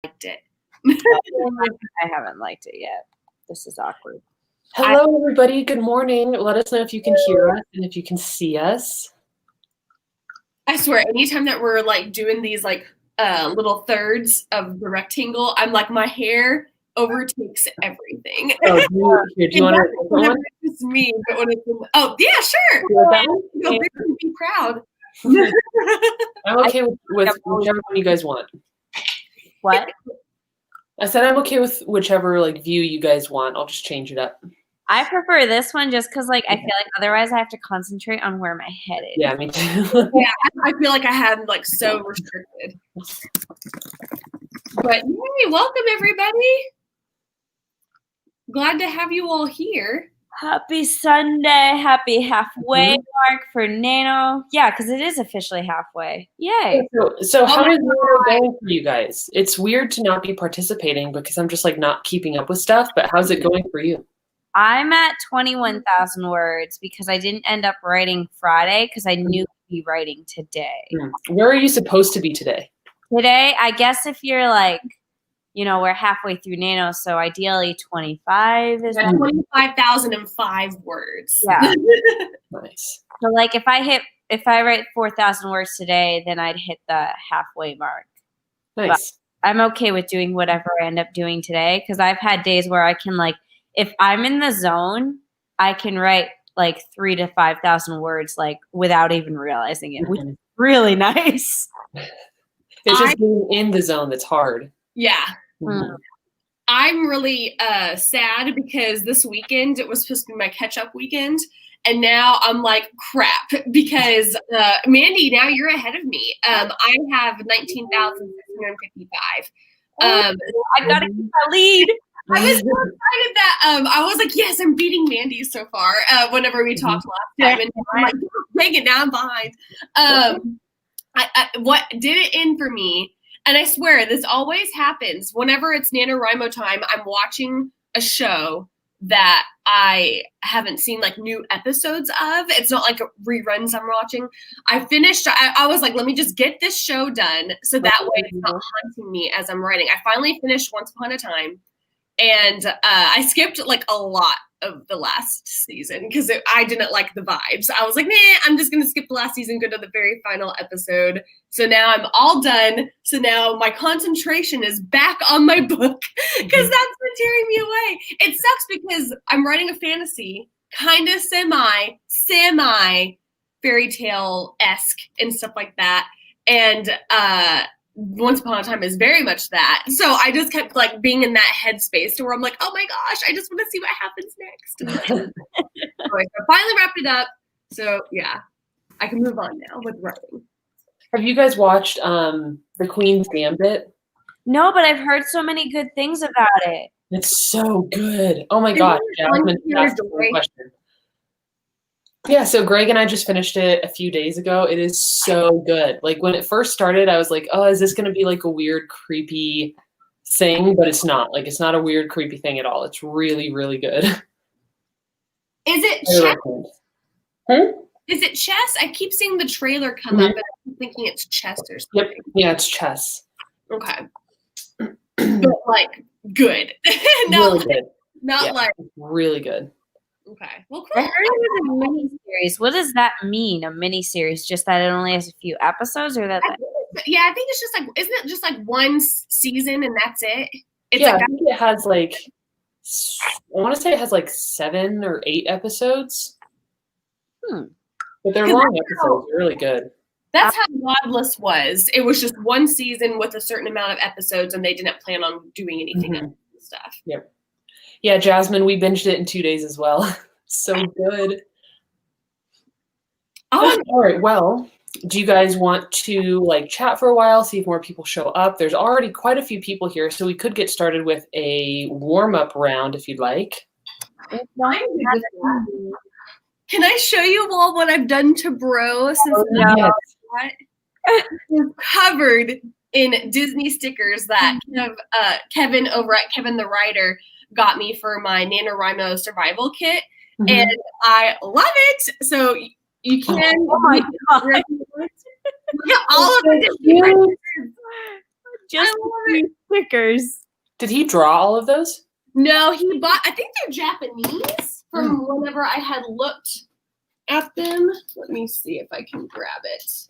liked it. I haven't liked it yet. This is awkward. Hello, everybody. Good morning. Let us know if you can hear us and if you can see us. I swear, anytime that we're like doing these like little thirds of the rectangle, I'm like, my hair overtakes everything. Oh, do you want to? Whenever it's me, but when it's yeah, sure. Be proud. I'm okay with whichever one you guys want. What? I said I'm okay with whichever like view you guys want. I'll just change it up. I prefer this one just because like I feel like otherwise I have to concentrate on where my head is. Yeah, me too. Yeah, I feel like I have like so restricted. But yay, welcome everybody. Glad to have you all here. Happy Sunday. Happy halfway mark for Nano. Yeah, because it is officially halfway. Yay. So how is it going for you guys? It's weird to not be participating because I'm just like not keeping up with stuff, but how's it going for you? I'm at 21,000 words because I didn't end up writing Friday because I knew I'd be writing today. Where are you supposed to be today? Today, I guess if you're like, you know, we're halfway through Nano, so ideally 25 is 25,005 words. Yeah. Nice. So like if I write 4,000 words today, then I'd hit the halfway mark. Nice. But I'm okay with doing whatever I end up doing today because I've had days where I can like, if I'm in the zone, I can write like 3,000 to 5,000 words like without even realizing it, which is really nice. It's just being in the zone that's hard. Yeah. Mm-hmm. I'm really sad because this weekend, it was supposed to be my catch-up weekend, and now I'm like, crap, because Mandi, now you're ahead of me. I have 19,655. I got to keep my lead. I was so excited that I was like, yes, I'm beating Mandi so far whenever we talked last time. And I'm like, dang it, now I'm behind. What did it end for me, and I swear this always happens, whenever it's NaNoWRIMO time, I'm watching a show that I haven't seen like new episodes of. It's not like reruns I'm watching. I was like, let me just get this show done so that way it's not haunting me as I'm writing. I finally finished Once Upon a Time. And I skipped like a lot of the last season because I didn't like the vibes. I was like, nah, I'm just going to skip the last season, go to the very final episode. So now I'm all done. So now my concentration is back on my book because that's been tearing me away. It sucks because I'm writing a fantasy, kind of semi fairy tale-esque and stuff like that. And Once Upon a Time is very much that. So I just kept like being in that headspace to where I'm like, oh my gosh, I just want to see what happens next. So I finally wrapped it up. So yeah, I can move on now with writing. Have you guys watched The Queen's Gambit? No, but I've heard so many good things about it. It's so good. Oh my God. Jasmine, that's a great question. Yeah, so Greg and I just finished it a few days ago. It is so good. Like when it first started, I was like, oh, is this going to be like a weird, creepy thing? But it's not. Like it's not a weird, creepy thing at all. It's really, really good. Is it chess? Is it chess? I keep seeing the trailer come up, and I'm thinking it's chess or something. Yep. Yeah, it's chess. Okay. But like good. Really good. Not like really good. Okay. Well, cool. I heard it was a mini-series. What does that mean, a mini-series? Just that it only has a few episodes? Or that? I think it's just like, isn't it just like one season and that's it? It's yeah, like I think it has like, I want to say it has like 7 or 8 episodes. But they're long episodes. They're really good. That's how Godless was. It was just one season with a certain amount of episodes, and they didn't plan on doing anything else and stuff. Yep. Yeah, Jasmine, we binged it in 2 days as well. So good. All right. Well, do you guys want to like chat for a while, see if more people show up? There's already quite a few people here, so we could get started with a warm-up round if you'd like. Can I show you all what I've done to Bro since covered in Disney stickers that Kevin over at Kevin the Writer got me for my NaNoWRIMO survival kit, and I love it. So you can. Oh my God! Look at all of the Disney. Just stickers. Did he draw all of those? No, he bought, I think they're Japanese from whenever I had looked at them. Let me see if I can grab it.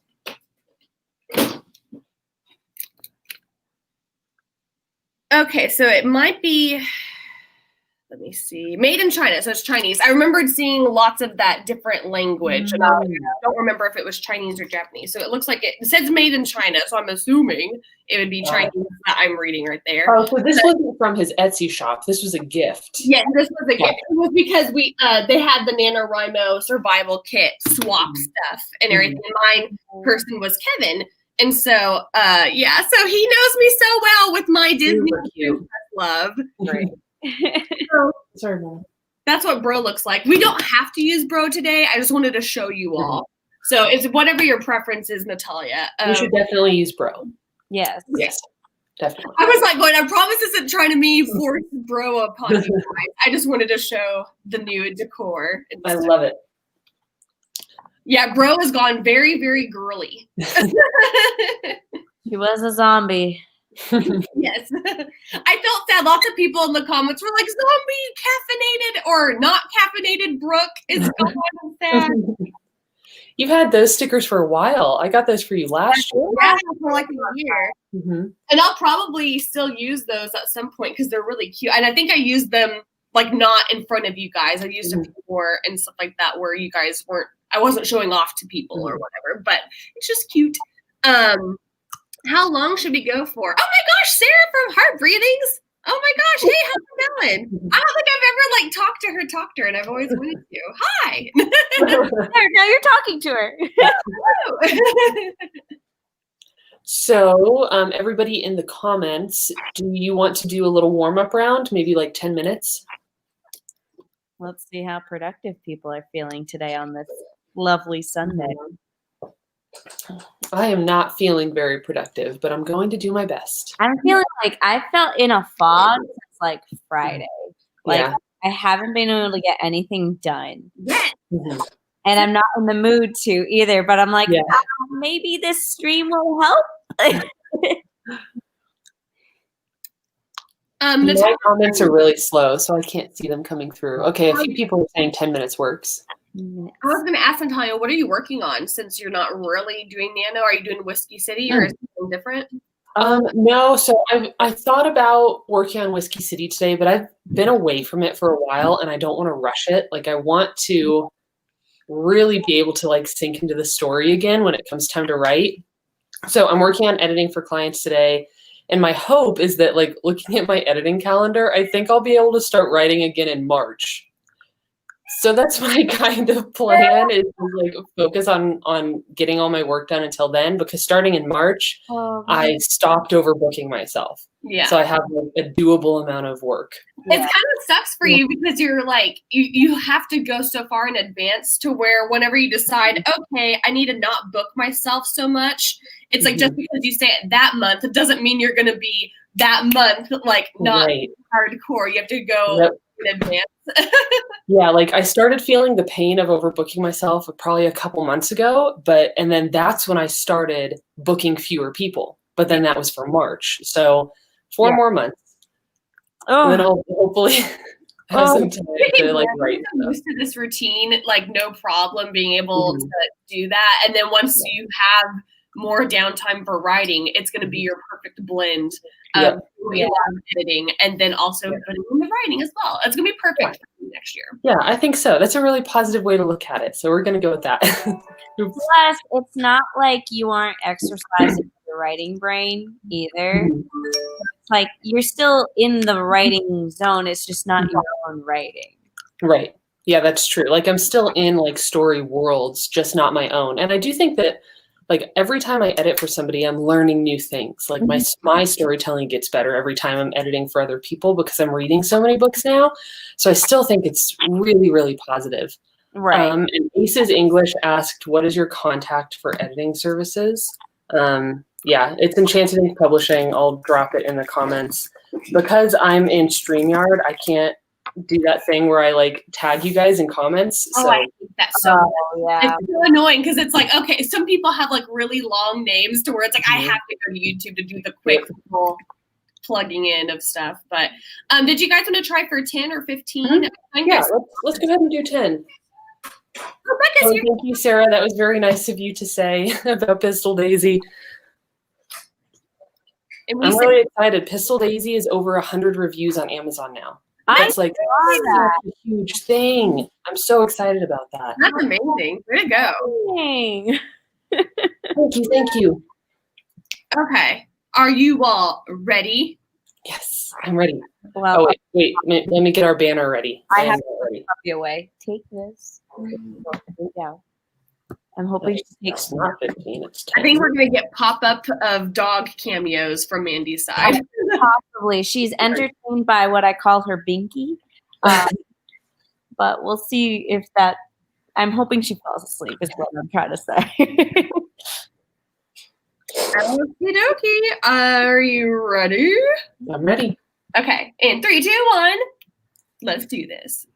Okay, so it might be, let me see, made in China, so it's Chinese. I remembered seeing lots of that different language, and I don't remember if it was Chinese or Japanese. So it looks like it says made in China, so I'm assuming it would be Chinese that I'm reading right there. Oh, so this wasn't from his Etsy shop. This was a gift. Yeah, this was a gift. It was because they had the NaNoWRIMO survival kit swap stuff and everything. Mine person was Kevin. And so, yeah, so he knows me so well with my Disney love. Right. So, Sorry, Mom. that's what bro looks like. We don't have to use bro today. I just wanted to show you all. So it's whatever your preference is, Natalia. We should definitely use bro. Yes. Yes, definitely. I was like, I promise this isn't trying to me force bro upon you guys. I just wanted to show the new decor. I love it. Yeah, bro has gone very, very girly. He was a zombie. Yes. I felt sad. Lots of people in the comments were like, zombie caffeinated or not caffeinated Brooke is gone sad. You've had those stickers for a while. I got those for you last year. Yeah, for like a year. Mm-hmm. And I'll probably still use those at some point because they're really cute. And I think I used them like not in front of you guys. I used them before and stuff like that where you guys weren't, I wasn't showing off to people or whatever, but it's just cute. How long should we go for? Oh my gosh, Sarah from Heart Breathings. Oh my gosh, hey, how's it going? I don't think I've ever like talked to her and I've always wanted to. Hi. Now you're talking to her. So, everybody in the comments, do you want to do a little warm-up round? Maybe like 10 minutes? Let's see how productive people are feeling today on this lovely Sunday. I am not feeling very productive, but I'm going to do my best. I'm feeling like I felt in a fog since like Friday. Like I haven't been able to get anything done. Mm-hmm. And I'm not in the mood to either, but I'm like, maybe this stream will help. My comments are really slow, so I can't see them coming through. Okay, a few people are saying 10 minutes works. I was going to ask Natalia, what are you working on since you're not really doing Nano? Are you doing Whiskey City or is it something different? No, so I thought about working on Whiskey City today, but I've been away from it for a while and I don't want to rush it. Like I want to really be able to like sink into the story again when it comes time to write. So I'm working on editing for clients today. And my hope is that like looking at my editing calendar, I think I'll be able to start writing again in March. So that's my kind of plan is like focus on getting all my work done until then, because starting in March, I stopped overbooking myself. Yeah. So I have like, a doable amount of work. It kind of sucks for you because you're like, you have to go so far in advance to where whenever you decide, okay, I need to not book myself so much. It's like just because you say it that month, it doesn't mean you're going to be that month, like not hardcore. You have to go in advance. Yeah, like I started feeling the pain of overbooking myself probably a couple months ago, and then that's when I started booking fewer people. But then that was for March. So 4 more months. And then I'll hopefully have some time to like write. I'm used to this routine, like no problem being able to do that. And then once you have more downtime for writing, it's going to be your perfect blend of editing and then also putting in the writing as well. It's going to be perfect for you next year. Yeah, I think so. That's a really positive way to look at it. So we're going to go with that. Plus, it's not like you aren't exercising your writing brain either. It's like you're still in the writing zone. It's just not your own writing. Right. Yeah, that's true. Like I'm still in like story worlds, just not my own. And I do think that like every time I edit for somebody, I'm learning new things. Like my storytelling gets better every time I'm editing for other people because I'm reading so many books now. So I still think it's really, really positive. Right. And Aces English asked, what is your contact for editing services? Yeah, it's Enchanted Ink Publishing. I'll drop it in the comments. Because I'm in StreamYard, I can't do that thing where I like tag you guys in comments. Oh, So I hate that so much. yeah. It's so annoying because it's like, okay, some people have like really long names to where it's like I Mhm. have to go to YouTube to do the quick little plugging in of stuff. But did you guys want to try for 10 or 15? Yeah, let's go ahead and do 10. Rebecca's here. Thank you, Sarah. That was very nice of you to say about Pistol Daisy. And I'm really excited. Pistol Daisy is over 100 reviews on Amazon now. That's like such a huge thing. I'm so excited about that. That's amazing. Way to go. Dang. Thank you. Okay. Are you all ready? Yes, I'm ready. Well, Oh, wait. Let me get our banner ready. I have to to put the puppy away. Take this. Yeah. I'm hoping she takes. It's not 15. It's 10. I think we're gonna get pop-up of dog cameos from Mandy's side. Possibly. She's entertained by what I call her Binky. But we'll see if that. I'm hoping she falls asleep is what I'm trying to say. Okie dokie. Are you ready? I'm ready. Okay. In 3, 2, 1. Let's do this.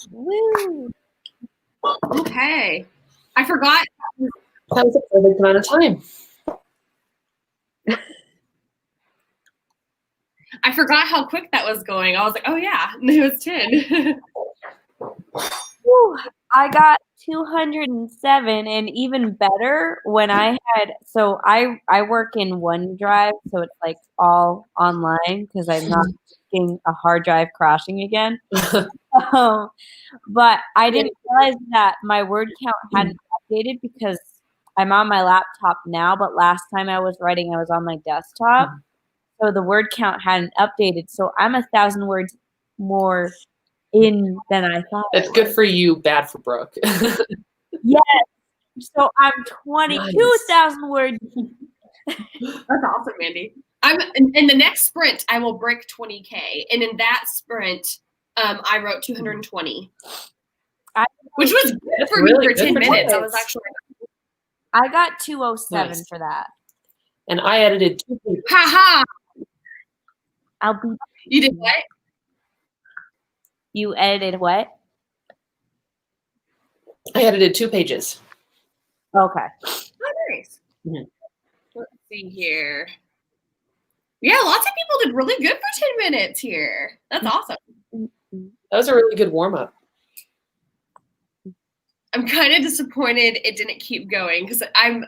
Woo. Okay. I forgot. That was a perfect amount of time. I forgot how quick that was going. I was like, oh yeah, it was 10. Whew. I got 207, and even better when I had, so I work in OneDrive, so it's like all online because I'm not getting a hard drive crashing again. But I didn't realize that my word count hadn't updated because I'm on my laptop now, but last time I was writing, I was on my desktop. So the word count hadn't updated. So I'm 1,000 words more in than I thought. That's good for you, bad for Brooke. Yes. So I'm 22,000 words. That's awesome, Mandi. I'm in the next sprint, I will break 20K. And in that sprint, I wrote 220. Which was good for me for 10 minutes. I got 207 nice. For that. And I edited 2 pages. Ha I'll be. You did what? You edited what? I edited 2 pages. Okay. Oh, nice. Mm-hmm. Let's see here. Yeah, lots of people did really good for 10 minutes here. That's awesome. That was a really good warm-up. I'm kind of disappointed it didn't keep going because I'm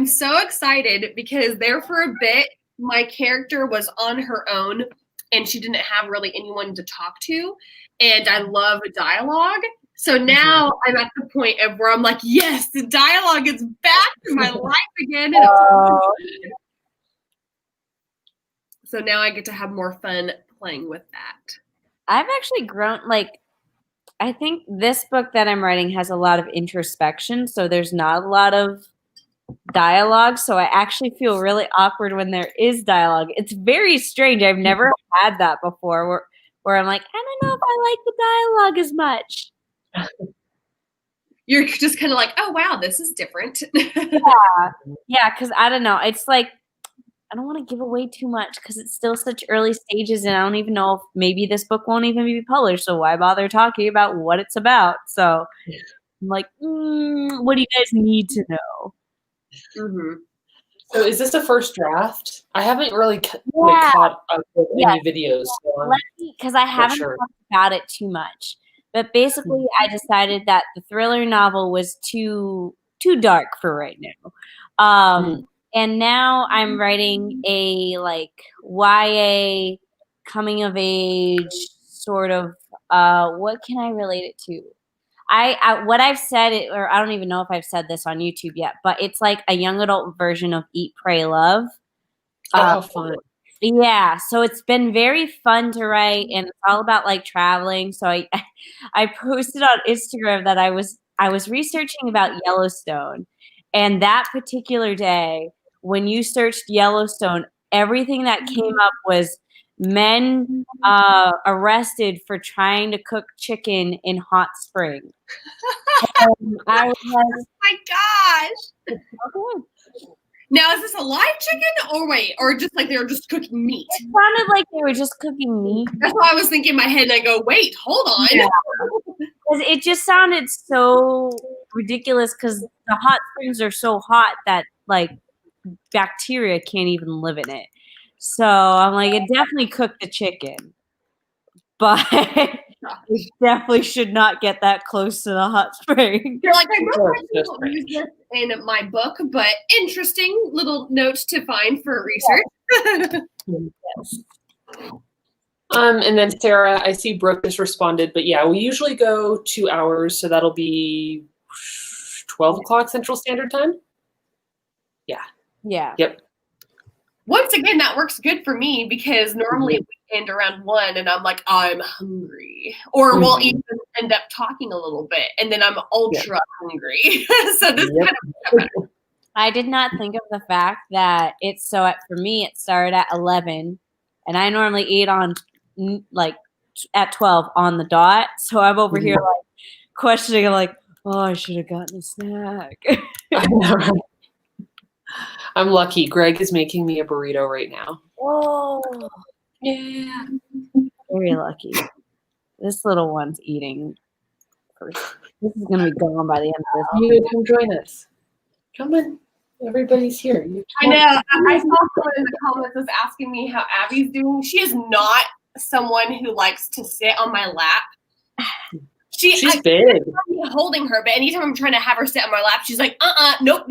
so excited because there for a bit my character was on her own and she didn't have really anyone to talk to, and I love a dialogue. So now I'm at the point of where I'm like, yes, the dialogue is back in my life again. And so now I get to have more fun playing with that. I've actually grown, like, I think this book that I'm writing has a lot of introspection, so there's not a lot of dialogue, so I actually feel really awkward when there is dialogue. It's very strange. I've never had that before where I'm like, I don't know if I like the dialogue as much. You're just kind of like, oh, wow, this is different. Yeah, because I don't know. It's like, I don't want to give away too much because it's still such early stages, and I don't even know if maybe this book won't even be published, so why bother talking about what it's about? So I'm like, what do you guys need to know? Mm-hmm. So is this the first draft? I haven't really caught up with any videos. So because I haven't talked about it too much. But basically, I decided that the thriller novel was too dark for right now. And now I'm writing a like YA coming of age sort of what can I relate it to? What I've said, or I don't even know if I've said this on YouTube yet, but it's like a young adult version of Eat, Pray, Love. Oh, fun. Yeah, so it's been very fun to write, and it's all about like traveling. So I posted on Instagram that I was researching about Yellowstone, and that particular day when you searched Yellowstone, everything that came up was men arrested for trying to cook chicken in hot springs. I was like, oh my gosh. Okay. Now, is this a live chicken or just like they were just cooking meat? It sounded like they were just cooking meat. That's why I was thinking in my head, and I go, wait, hold on. Yeah. It just sounded so ridiculous because the hot springs are so hot that like bacteria can't even live in it. So I'm like, it definitely cooked the chicken, but it definitely should not get that close to the hot spring. You're like, I don't use this in my book, but interesting little note to find for research. Yes. And then Sarah, I see Brooke just responded, but yeah, we usually go 2 hours, so that'll be 12 o'clock Central Standard Time. Yeah. Yeah. Yep. Once again, that works good for me because normally we end around 1 and I'm like, I'm hungry. Or we'll even end up talking a little bit and then I'm ultra hungry. So this kind of I did not think of the fact that it's for me, it started at 11 and I normally eat on like at 12 on the dot. So I'm over here like questioning, like, oh, I should have gotten a snack. I know, right? I'm lucky. Greg is making me a burrito right now. Oh, yeah. Very lucky. This little one's eating person. This is gonna be gone by the end of this. You come join us. Come on. Everybody's here. I know. I saw someone in the comments was asking me how Abby's doing. She is not someone who likes to sit on my lap. She's big. I'm holding her, but anytime I'm trying to have her sit on my lap, she's like, nope.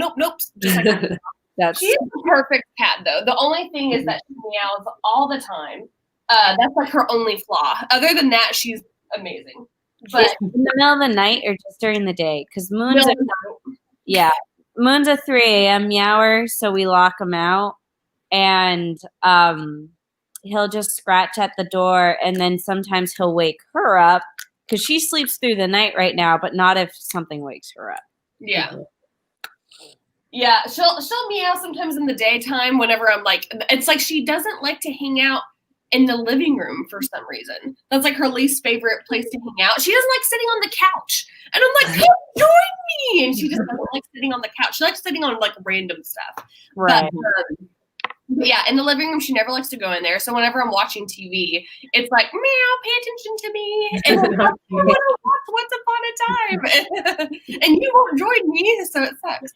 Just like she's the perfect cat, though. The only thing is that she meows all the time. That's like her only flaw. Other than that, she's amazing. But in the middle of the night or just during the day? Because Moon's a 3 a.m. meower, so we lock him out, and he'll just scratch at the door, and then sometimes he'll wake her up because she sleeps through the night right now, but not if something wakes her up. Yeah. Yeah, she'll meow sometimes in the daytime whenever I'm like, it's like she doesn't like to hang out in the living room for some reason. That's like her least favorite place to hang out. She doesn't like sitting on the couch. And I'm like, come join me. And she just doesn't like sitting on the couch. She likes sitting on like random stuff. Right. But yeah, in the living room, she never likes to go in there. So whenever I'm watching TV, it's like, meow, pay attention to me. And I'm like, I want to watch Once Upon a Time. And you won't join me, so it sucks.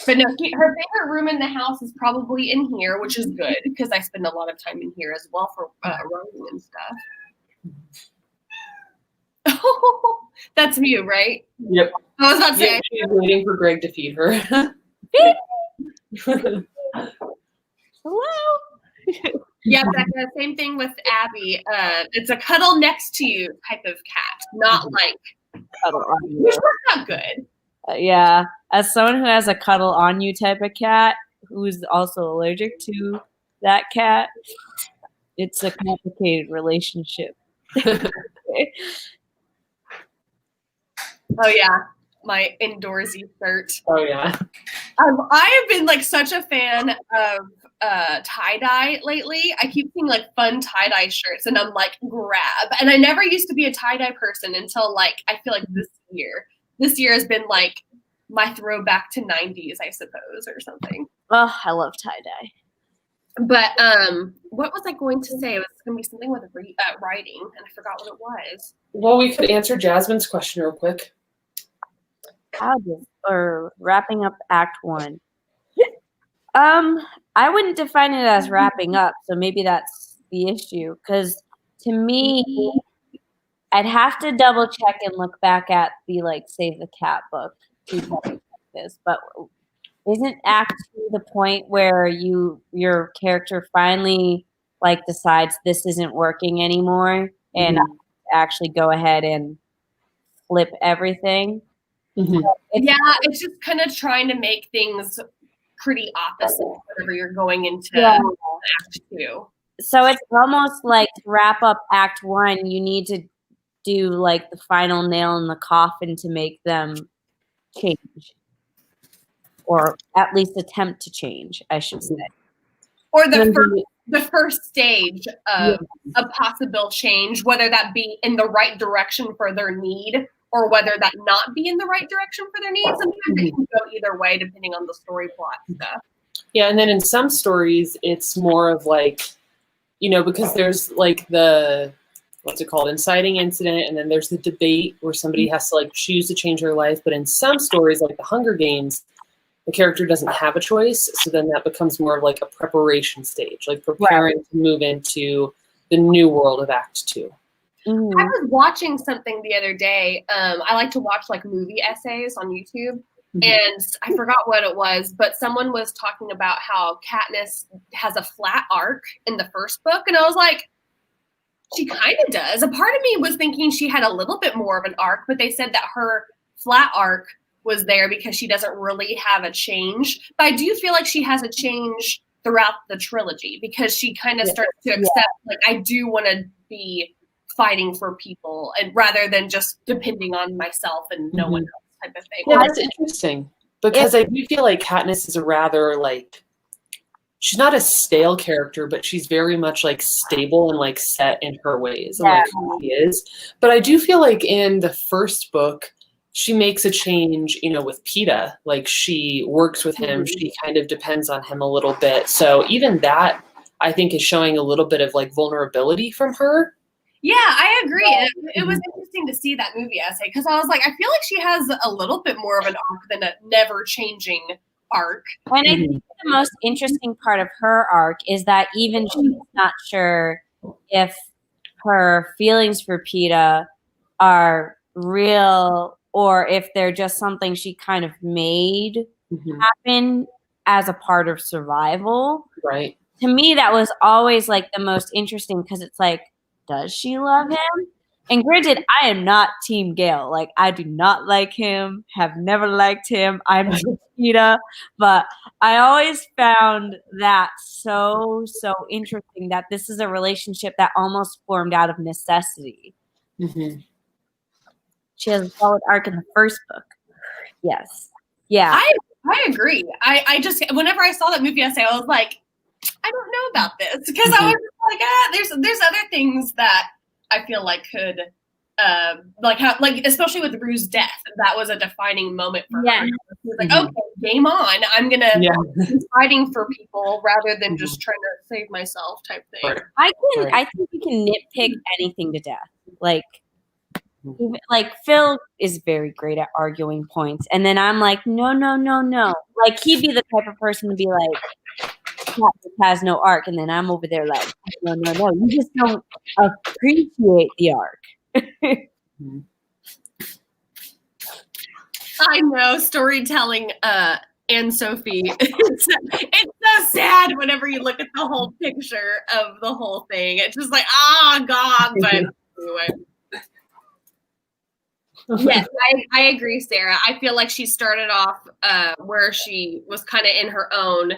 But no, her favorite room in the house is probably in here, which is good because I spend a lot of time in here as well for writing and stuff. That's you, right? Yep. I was about to say. She's waiting for Greg to feed her. Hello. Yeah, Becca, same thing with Abby. It's a cuddle next to you type of cat, not like cuddle on you. Which was not good. Yeah, as someone who has a cuddle on you type of cat who's also allergic to that cat, it's a complicated relationship. Oh yeah, my indoorsy shirt. Oh yeah. I have been like such a fan of tie-dye lately. I keep seeing like fun tie-dye shirts and I'm like, grab. And I never used to be a tie-dye person until like I feel like this year. This year has been like my throwback to 90s, I suppose, or something. Oh, I love tie-dye. But what was I going to say? It was going to be something with writing, and I forgot what it was. Well, we could answer Jasmine's question real quick. Or wrapping up Act 1. I wouldn't define it as wrapping up, so maybe that's the issue. Because to me, I'd have to double check and look back at the like Save the Cat book to check this. But isn't Act 2 the point where your character finally like decides this isn't working anymore and actually go ahead and flip everything? Mm-hmm. Yeah, it's just kind of trying to make things pretty opposite whenever you're going into Act 2. So it's almost like to wrap up Act 1, you need to do like the final nail in the coffin to make them change. Or at least attempt to change, I should say. Or the first stage of a possible change, whether that be in the right direction for their need or whether that not be in the right direction for their needs. Sometimes it can go either way depending on the story plot stuff. Yeah, and then in some stories, it's more of like, because there's like the, what's it called, inciting incident, and then there's the debate where somebody has to like choose to change their life. But in some stories, like the Hunger Games, the character doesn't have a choice, so then that becomes more of like a preparation stage, like preparing to move into the new world of Act 2. I was watching something the other day. I like to watch like movie essays on YouTube, and I forgot what it was, but someone was talking about how Katniss has a flat arc in the first book, and I was like, she kind of does. A part of me was thinking she had a little bit more of an arc, but they said that her flat arc was there because she doesn't really have a change. But I do feel like she has a change throughout the trilogy because she kind of starts to accept, like, I do want to be fighting for people and rather than just depending on myself and no one else type of thing. Yeah, that's interesting because I do feel like Katniss is a rather like, she's not a stale character, but she's very much like stable and like set in her ways and like who she is. But I do feel like in the first book, she makes a change, with Peeta. Like she works with him. She kind of depends on him a little bit. So even that, I think, is showing a little bit of like vulnerability from her. Yeah, I agree. It was interesting to see that movie essay because I was like, I feel like she has a little bit more of an arc than a never-changing arc. And I think the most interesting part of her arc is that even she's not sure if her feelings for PETA are real or if they're just something she kind of made happen as a part of survival. Right. To me, that was always like the most interesting because it's like, does she love him? And granted, I am not Team Gale. Like, I do not like him, have never liked him. I'm Team PETA. But I always found that so interesting that this is a relationship that almost formed out of necessity. Mm-hmm. She has a solid arc in the first book. Yes. Yeah. I agree. I just, whenever I saw that movie essay, I was like, I don't know about this because I was just like, there's other things that I feel like could, like especially with Rue's death, that was a defining moment for her. She was like, okay, game on. I'm gonna be fighting for people rather than just trying to save myself type thing. Right. I think you can nitpick anything to death. Like Phil is very great at arguing points, and then I'm like, no. Like he'd be the type of person to be like, has no arc, and then I'm over there like, no. You just don't appreciate the arc. I know storytelling, and Sophie. It's so sad whenever you look at the whole picture of the whole thing. It's just like, God. But anyway. Yes, I agree, Sarah. I feel like she started off where she was kind of in her own,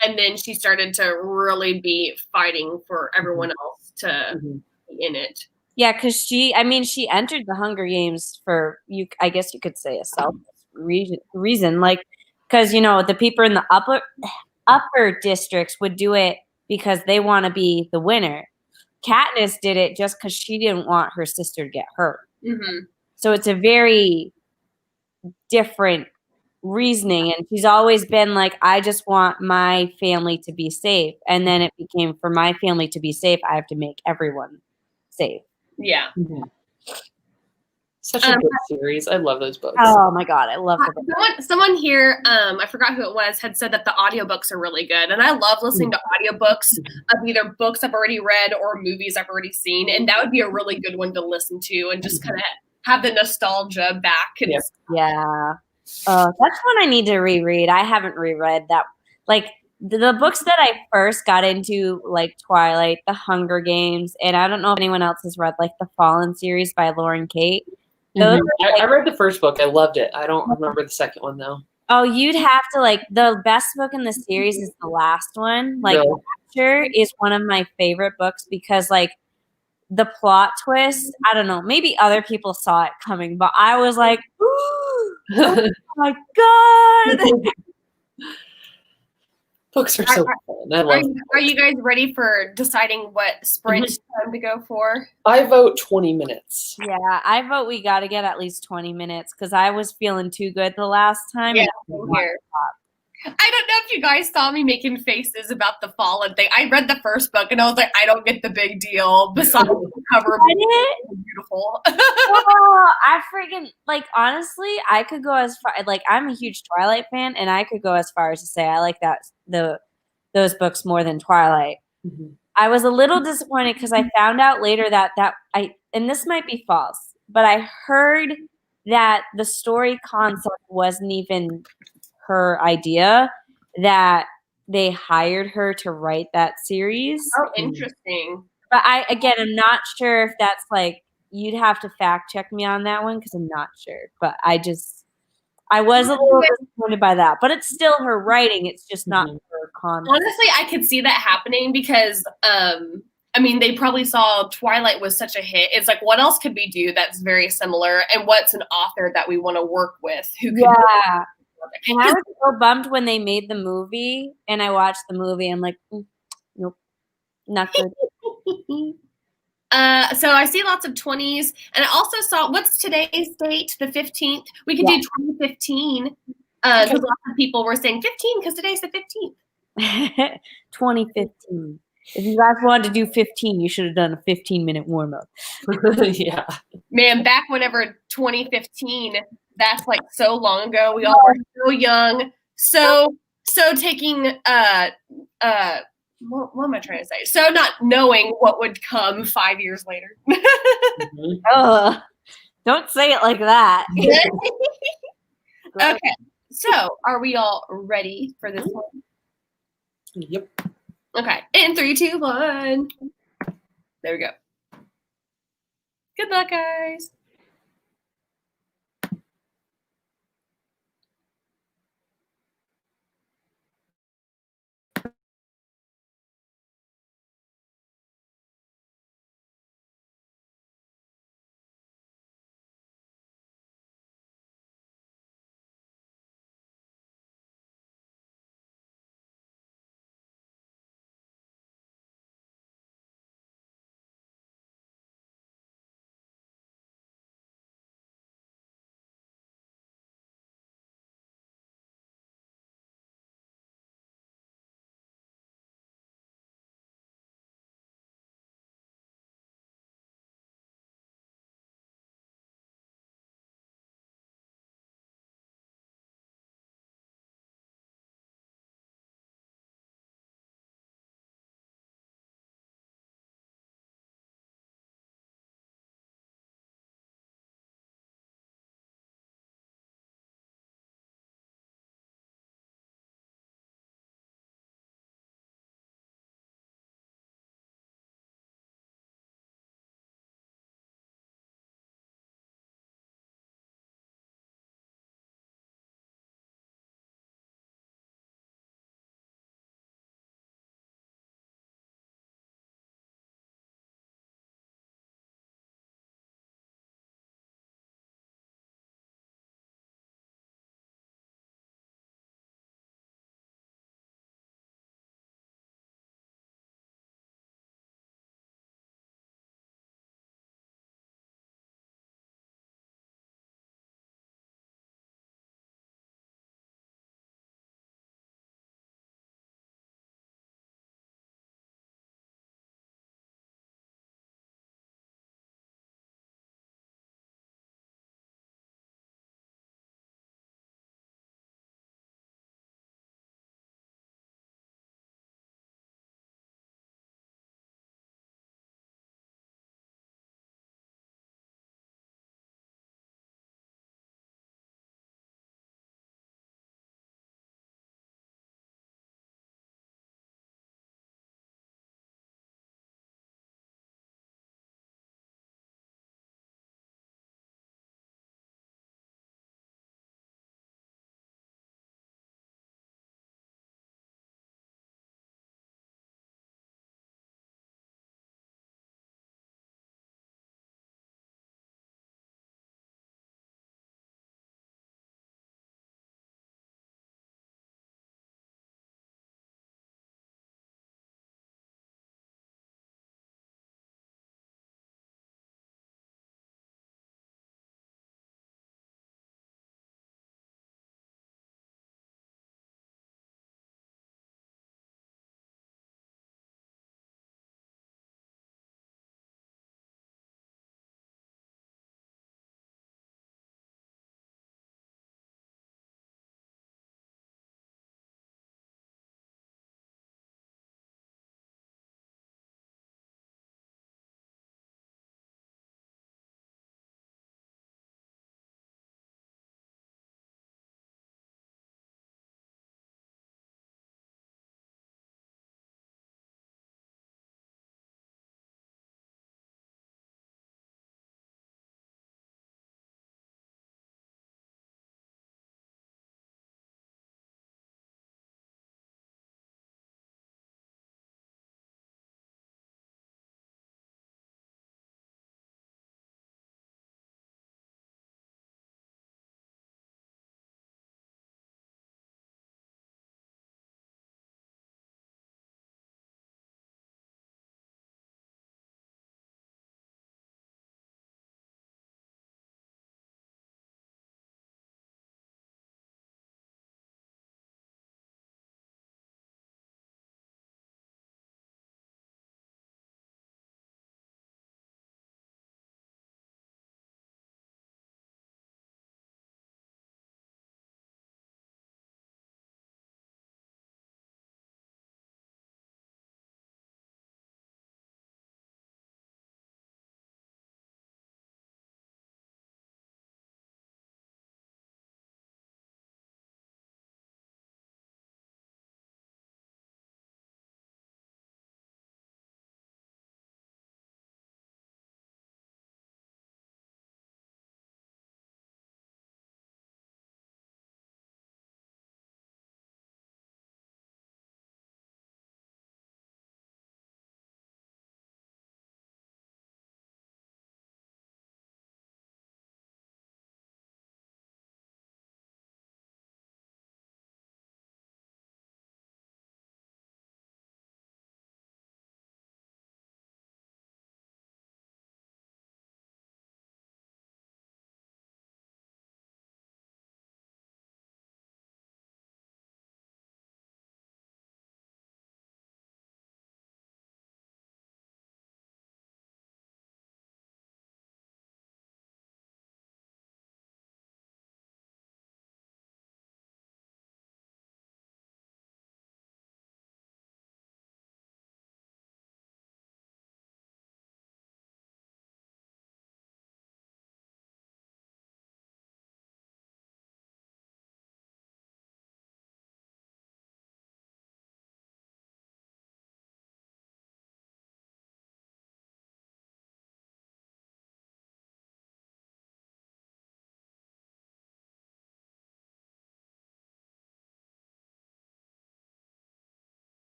and then she started to really be fighting for everyone else to be in it. Yeah, because she entered the Hunger Games for I guess you could say a selfish reason, like because the people in the upper districts would do it because they want to be the winner. Katniss did it just because she didn't want her sister to get hurt. Mm-hmm. So it's a very different reasoning, and she's always been like, I just want my family to be safe, and then it became, for my family to be safe, I have to make everyone safe. Yeah. Such a good series. I love those books. Oh my God, I love them. Someone here, I forgot who it was, had said that the audiobooks are really good. And I love listening to audiobooks of either books I've already read or movies I've already seen. And that would be a really good one to listen to and just kind of have the nostalgia back. Yeah. That's one I need to reread. I haven't reread that. Like the books that I first got into, like Twilight, The Hunger Games, and I don't know if anyone else has read like the Fallen series by Lauren Kate. I read the first book. I loved it. I don't remember the second one though. Oh, you'd have to the best book in the series is the last one. Like Rapture is one of my favorite books because like the plot twist, I don't know, maybe other people saw it coming, but I was like, oh my God. Books are so fun. I love them. Are you guys ready for deciding what sprint time to go for? I vote 20 minutes. Yeah, I vote we got to get at least 20 minutes because I was feeling too good the last time. Yeah, here. I don't know if you guys saw me making faces about the Fallen thing. I read the first book and I was like, I don't get the big deal. Besides the cover, beautiful. I freaking honestly, I could go as far I'm a huge Twilight fan, and I could go as far as to say I like those books more than Twilight. I was a little disappointed because I found out later that and this might be false, but I heard that the story concept wasn't even her idea, that they hired her to write that series. Oh, interesting. But I'm not sure if that's you'd have to fact check me on that one because I'm not sure. But I was a little disappointed by that. But it's still her writing. It's just not her concept. Honestly, I could see that happening because they probably saw Twilight was such a hit. It's like, what else could we do that's very similar? And what's an author that we want to work with who could And I was so bummed when they made the movie, and I watched the movie. I'm like, nope, not good. So I see lots of 20s, and I also saw, what's today's date? The 15th. We could do 2015 because lots of people were saying 15 because today's the 15th. 2015. If you guys wanted to do 15, you should have done a 15-minute warm-up. Yeah. Man, back whenever 2015, that's like so long ago. We all were so young, so taking what am I trying to say? So not knowing what would come 5 years later. Ugh. Don't say it like that. Okay, so are we all ready for this one? Yep. Okay, in 3, 2, 1. There we go. Good luck, guys.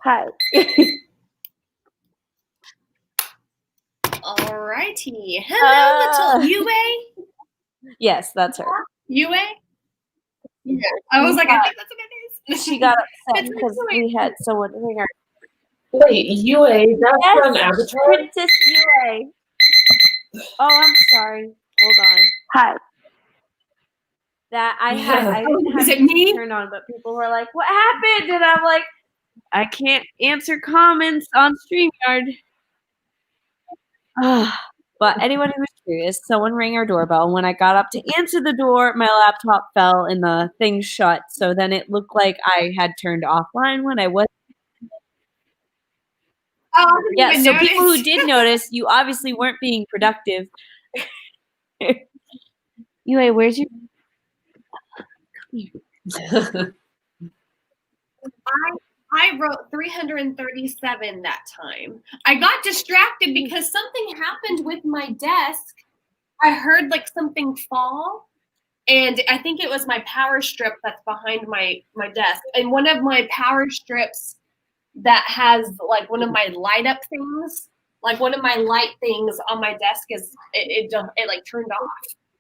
Hi. Alrighty. Hello, little Yue. Yes, that's her. Yue? Yeah. I was like, I think that's what it is. She got upset It's because Yue. we had someone ring our. Wait, UA, that's from Avatar? Princess Yue. Oh, I'm sorry. Hold on. Hi. That I didn't have Is it it me? turned on, but people were like, "What happened?" And I'm like, "I can't answer comments on StreamYard." But anyone who was curious, someone rang our doorbell. And when I got up to answer the door, my laptop fell and the thing shut. So then it looked like I had turned offline when I was. Oh, I didn't Yeah, even so notice. people who did notice, you obviously weren't being productive. Yue, where's your? I wrote 337 that time. I got distracted because something happened with my desk. I heard like something fall, and I think it was my power strip that's behind my desk. And one of my power strips that has like one of my light up things, like one of my light things on my desk is it like turned off.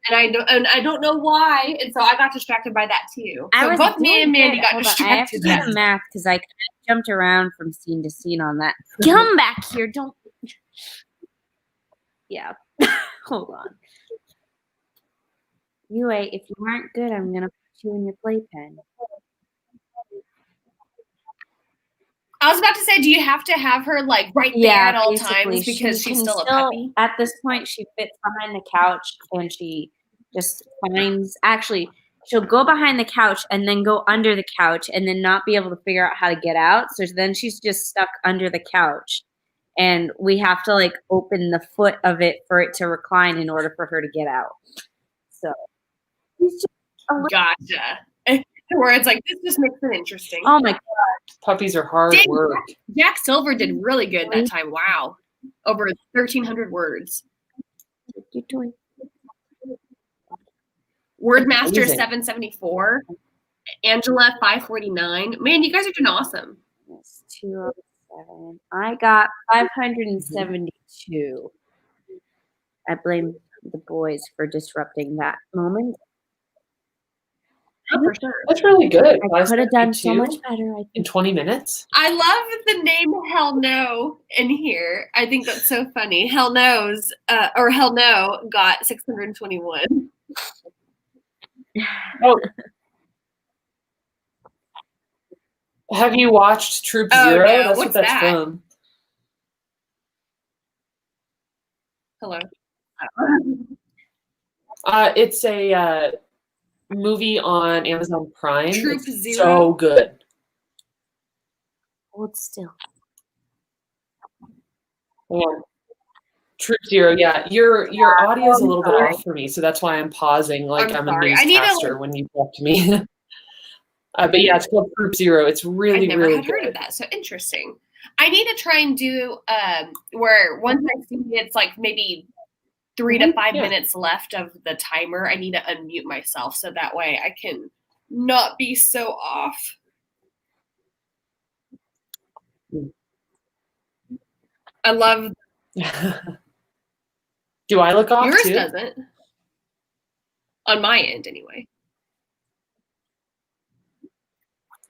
And I don't know why, and so I got distracted by that too. So both me and Mandy got distracted. I have to do the math because I jumped around from scene to scene on that. Come back here, don't. Yeah, hold on. Yue, if you aren't good, I'm gonna put you in your playpen. I was about to say, do you have to have her like right there at all times because she's still a puppy? At this point, she fits behind the couch and she just finds. Actually, she'll go behind the couch and then go under the couch and then not be able to figure out how to get out. So then she's just stuck under the couch, and we have to like open the foot of it for it to recline in order for her to get out. So. Gotcha. Where it's like, this just makes it interesting. Oh my god. Puppies are hard work. Jack Silver did really good that time. Wow. Over 1,300 words. You're doing. Wordmaster 774. Angela 549. Man, you guys are doing awesome. Yes, 207. I got 572. I blame the boys for disrupting that moment. Oh, for sure. That's really good. I could have done so much better. In 20 minutes? I love the name Hell No in here. I think that's so funny. Hell No's, or Hell No got 621. Oh. Have you watched Troop Zero? No. That's What's what that's that? from. Hello. It's a movie on Amazon Prime. Troop it's Zero? So good. Hold still. Yeah. Troop Zero, yeah. Your audio is a little bit off for me, so that's why I'm pausing like I'm a newscaster when you talk to me. But yeah, it's called Troop Zero. It's really, I never really had heard of that. So interesting. I need to try and do where once I see it's like maybe 3 to 5 minutes left of the timer, I need to unmute myself so that way I can not be so off. I love. Do I look off yours too? Doesn't. On my end, anyway.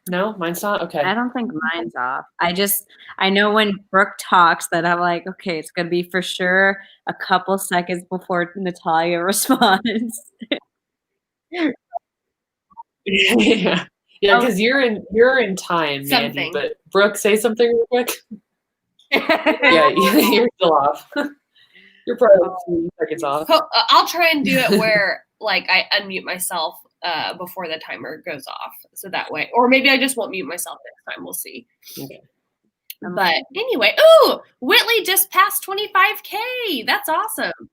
No, mine's not? Okay. I don't think mine's off. I know when Brooke talks that I'm like, okay, it's going to be for sure a couple seconds before Natalia responds. Yeah, because you're in time, Mandy. But Brooke, say something real quick. Yeah, you're still off. You're probably 3 seconds off. I'll try and do it where like I unmute myself before the timer goes off, so that way, or maybe I just won't mute myself next time. We'll see. Okay. But anyway, ooh, Whitley just passed 25K. That's awesome.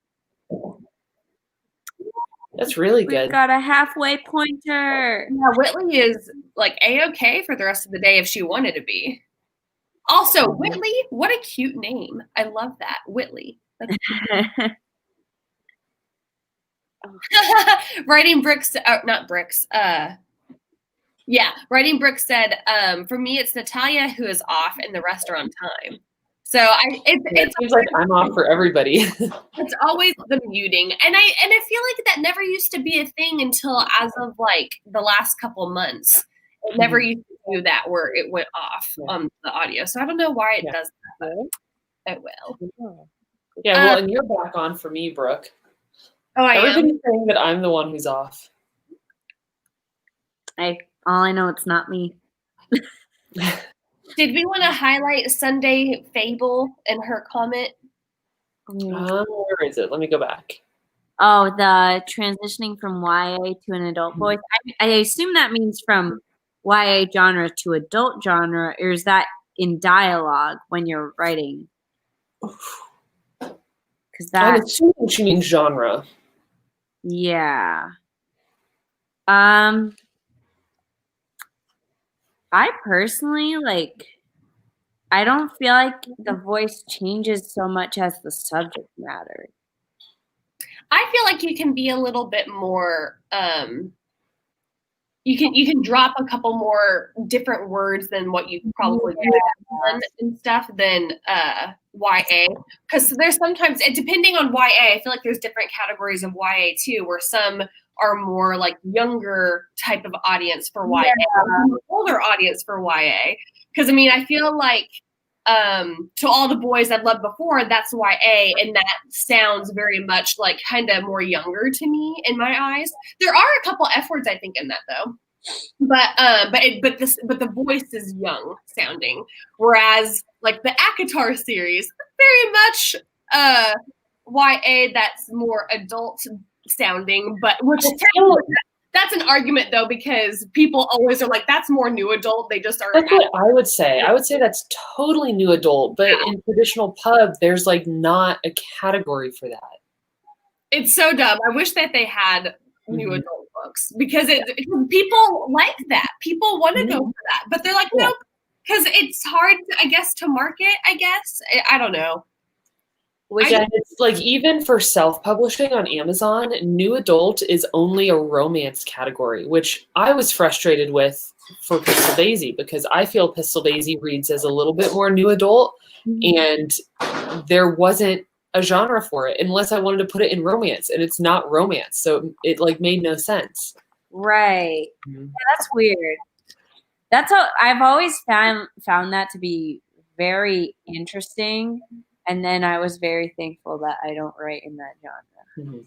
That's really good. We've got a halfway pointer. Yeah, Whitley is like A-okay for the rest of the day if she wanted to be. Also, Whitley, what a cute name. I love that. Whitley. Writing bricks, not bricks, Yeah, Writing Brooke said, for me, it's Natalia who is off and the rest are on time. So it seems like I'm off for everybody. It's always the muting. And I feel like that never used to be a thing until as of like the last couple months. It never used to do that where it went off on the audio. So I don't know why it does that, but it will. Yeah, well, and you're back on for me, Brooke. Oh, Everybody's saying that I'm the one who's off. All I know, it's not me. Did we want to highlight Sunday Fable in her comment? Where is it? Let me go back. Oh, the transitioning from YA to an adult voice. I assume that means from YA genre to adult genre, or is that in dialogue when you're writing? Because I'm assuming she means genre. Yeah. I personally I don't feel like the voice changes so much as the subject matter. I feel like you can be a little bit more you can drop a couple more different words than what you probably done and stuff than YA, because there's sometimes depending on YA, I feel like there's different categories of YA too, where some are more like younger type of audience for YA, older audience for YA. Because I mean, I feel like To All the Boys I've Loved Before, that's YA, and that sounds very much like kind of more younger to me in my eyes. There are a couple F words I think in that though, but the voice is young sounding, whereas like the ACOTAR series, very much YA that's more adult sounding, but which that's an argument though, because people always are like, that's more new adult. They just are. That's what I would say. I would say that's totally new adult, but in traditional pub, there's like not a category for that. It's so dumb. I wish that they had new adult books, because people like that. People want to go for that, but they're like, no, because it's hard, I guess, to market. I guess I don't know. It's like even for self-publishing on Amazon, new adult is only a romance category, which I was frustrated with for Pistol Daisy, because I feel Pistol Daisy reads as a little bit more new adult, and there wasn't a genre for it unless I wanted to put it in romance, and it's not romance, so it like made no sense. Right. Yeah, that's weird. That's how I've always found that to be very interesting. And then I was very thankful that I don't write in that genre.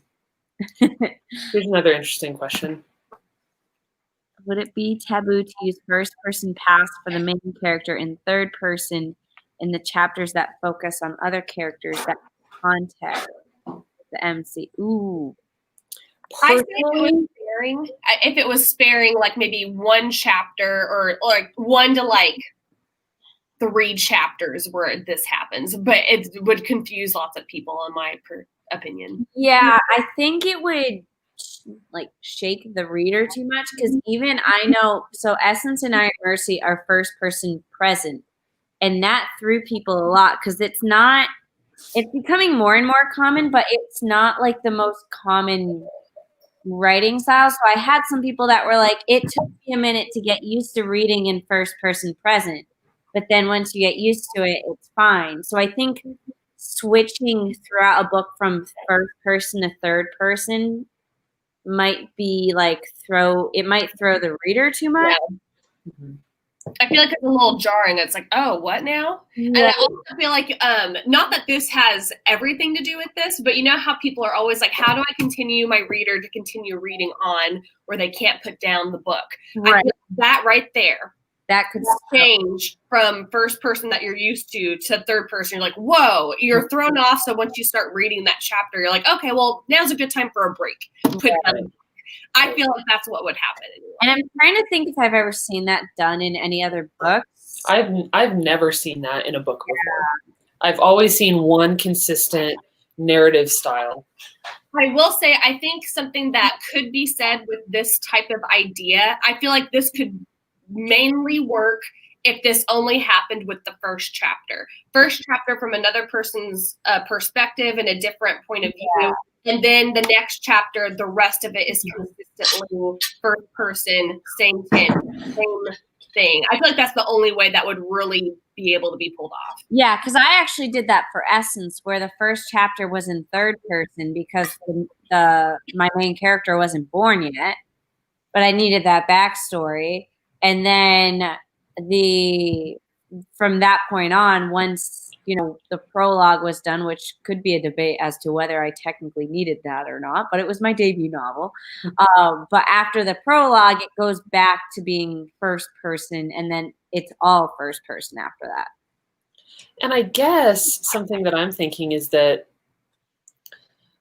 Here's another interesting question. Would it be taboo to use first-person past for the main character and third person in the chapters that focus on other characters that context the MC? Ooh. I think if it was sparing like maybe one chapter or like 1 to like 3 chapters where this happens, but it would confuse lots of people in my opinion. Yeah, I think it would like shake the reader too much, because even I know, so Essence and I and Mercy are first person present, and that threw people a lot, because it's becoming more and more common, but it's not like the most common writing style. So I had some people that were like, it took me a minute to get used to reading in first person present. But then once you get used to it, it's fine. So I think switching throughout a book from first person to third person might be like it might throw the reader too much. Yeah. I feel like it's a little jarring. It's like, oh, what now? Yeah. And I also feel like, not that this has everything to do with this, but you know how people are always like, how do I continue my reader to continue reading on where they can't put down the book? Right. I feel like that right there. That could change from first person that you're used to third person. You're like, whoa, you're thrown off. So once you start reading that chapter, you're like, okay, well, now's a good time for a break. I feel like that's what would happen. Anyway. And I'm trying to think if I've ever seen that done in any other books. I've never seen that in a book before. I've always seen one consistent narrative style. I will say, I think something that could be said with this type of idea, I feel like this could mainly work if this only happened with the first chapter from another person's perspective and a different point of view. And then the next chapter, the rest of it is consistently first person, same thing. I feel like that's the only way that would really be able to be pulled off. Yeah, because I actually did that for Essence, where the first chapter was in third person because my main character wasn't born yet, but I needed that backstory. And then from that point on, once the prologue was done, which could be a debate as to whether I technically needed that or not, but it was my debut novel. But after the prologue, it goes back to being first person, and then it's all first person after that. And I guess something that I'm thinking is that,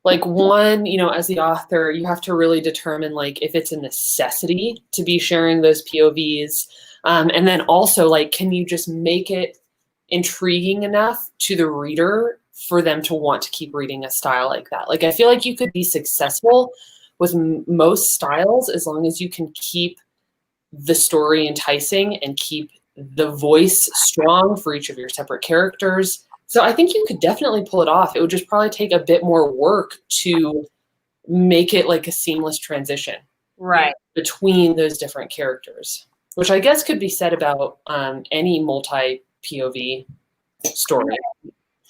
like, one, as the author, you have to really determine, like, if it's a necessity to be sharing those POVs. And then also, like, can you just make it intriguing enough to the reader for them to want to keep reading a style like that? Like, I feel like you could be successful with most styles as long as you can keep the story enticing and keep the voice strong for each of your separate characters. So I think you could definitely pull it off. It would just probably take a bit more work to make it like a seamless transition between those different characters, which I guess could be said about any multi-POV story.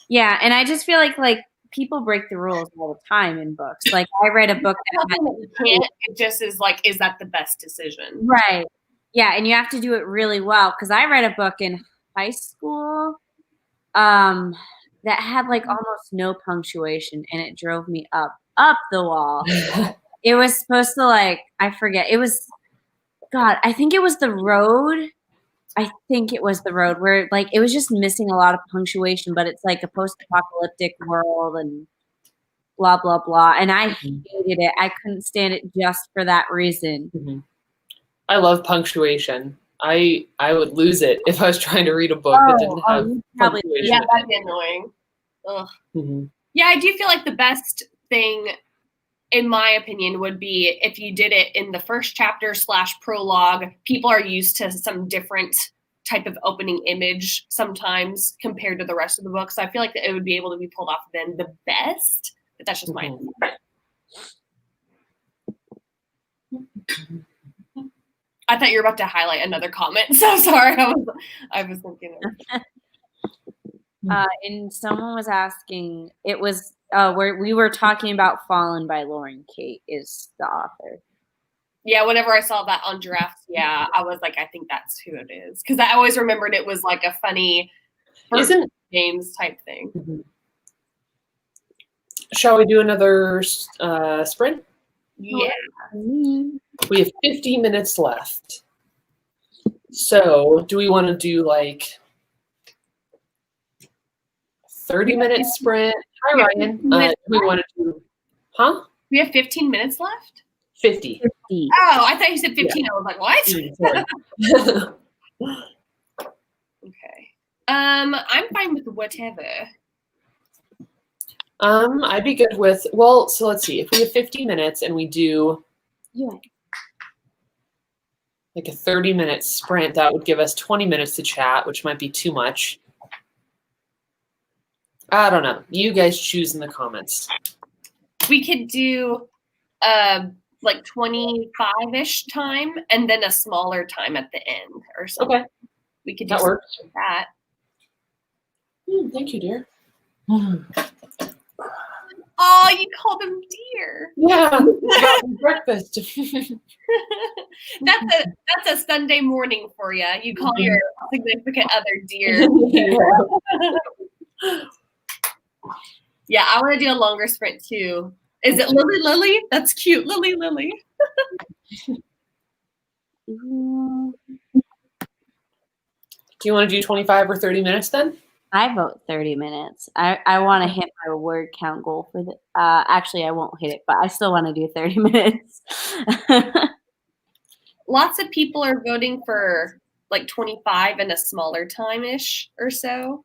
Yeah, and I just feel like people break the rules all the time in books. Like, I read a book it just is like, is that the best decision? Right. Yeah, and you have to do it really well, because I read a book in high school that had like almost no punctuation, and it drove me up the wall. It was supposed to, like, I forget. It was, God, I think it was The Road. Where, like, it was just missing a lot of punctuation, but it's like a post-apocalyptic world and blah, blah, blah. And I hated it. I couldn't stand it just for that reason. Mm-hmm. I love punctuation. I would lose it if I was trying to read a book that didn't have punctuation. Yeah, that'd be annoying. Ugh. Mm-hmm. Yeah, I do feel like the best thing, in my opinion, would be if you did it in the first chapter / prologue. People are used to some different type of opening image sometimes compared to the rest of the book. So I feel like that it would be able to be pulled off then the best. But that's just my opinion. I thought you were about to highlight another comment. So sorry. I was thinking and someone was asking, it was where we were talking about Fallen by Lauren Kate is the author. Yeah, whenever I saw that on Giraffes, yeah, I was like, I think that's who it is. Because I always remembered it was like a funny James type thing. Mm-hmm. Shall we do another sprint? Yeah. We have 50 minutes left. So do we want to do like 30-minute sprint? Hi, Ryan. Do we want to do, We have 15 minutes left? 50. Oh, I thought you said 15. Yeah. I was like, what? Okay. I'm fine with whatever. I'd be good with, well, so let's see. If we have 50 minutes and we do like a 30-minute sprint, that would give us 20 minutes to chat, which might be too much. I don't know. You guys choose in the comments. We could do like 25-ish time and then a smaller time at the end or something. Okay. We could do that works. Like that. Thank you, dear. Oh, you called him dear. Yeah, breakfast. That's a Sunday morning for you. You call your significant other dear. Yeah, I want to do a longer sprint too. Is it Lily? That's cute. Lily. Do you want to do 25 or 30 minutes then? I vote 30 minutes. I want to hit my word count goal for the. Actually, I won't hit it, but I still want to do 30 minutes. Lots of people are voting for like 25 and a smaller time-ish or so.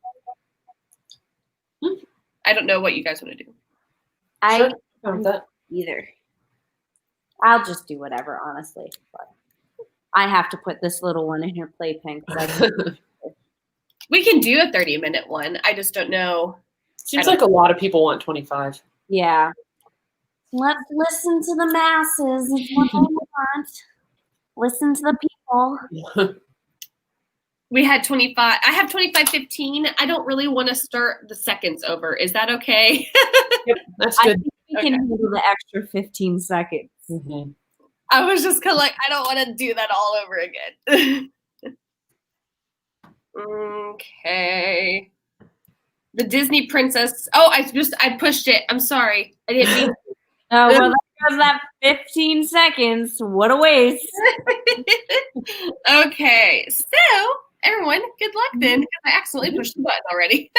I don't know what you guys want to do. I don't either. I'll just do whatever, honestly. But I have to put this little one in her playpen. We can do a 30-minute one. I just don't know. Seems like a lot of people want 25. Yeah. Let's listen to the masses. It's what I want. Listen to the people. We had 25. I have 25:15. I don't really want to start the seconds over. Is that okay? Yep, that's I good. think we can handle the extra 15 seconds. Mm-hmm. I was just kind of like, I don't want to do that all over again. Okay. The Disney princess. Oh, I pushed it. I'm sorry. I didn't mean to. Oh, well, that was that 15 seconds. What a waste. Okay. So, everyone, good luck then, because I accidentally pushed the button already.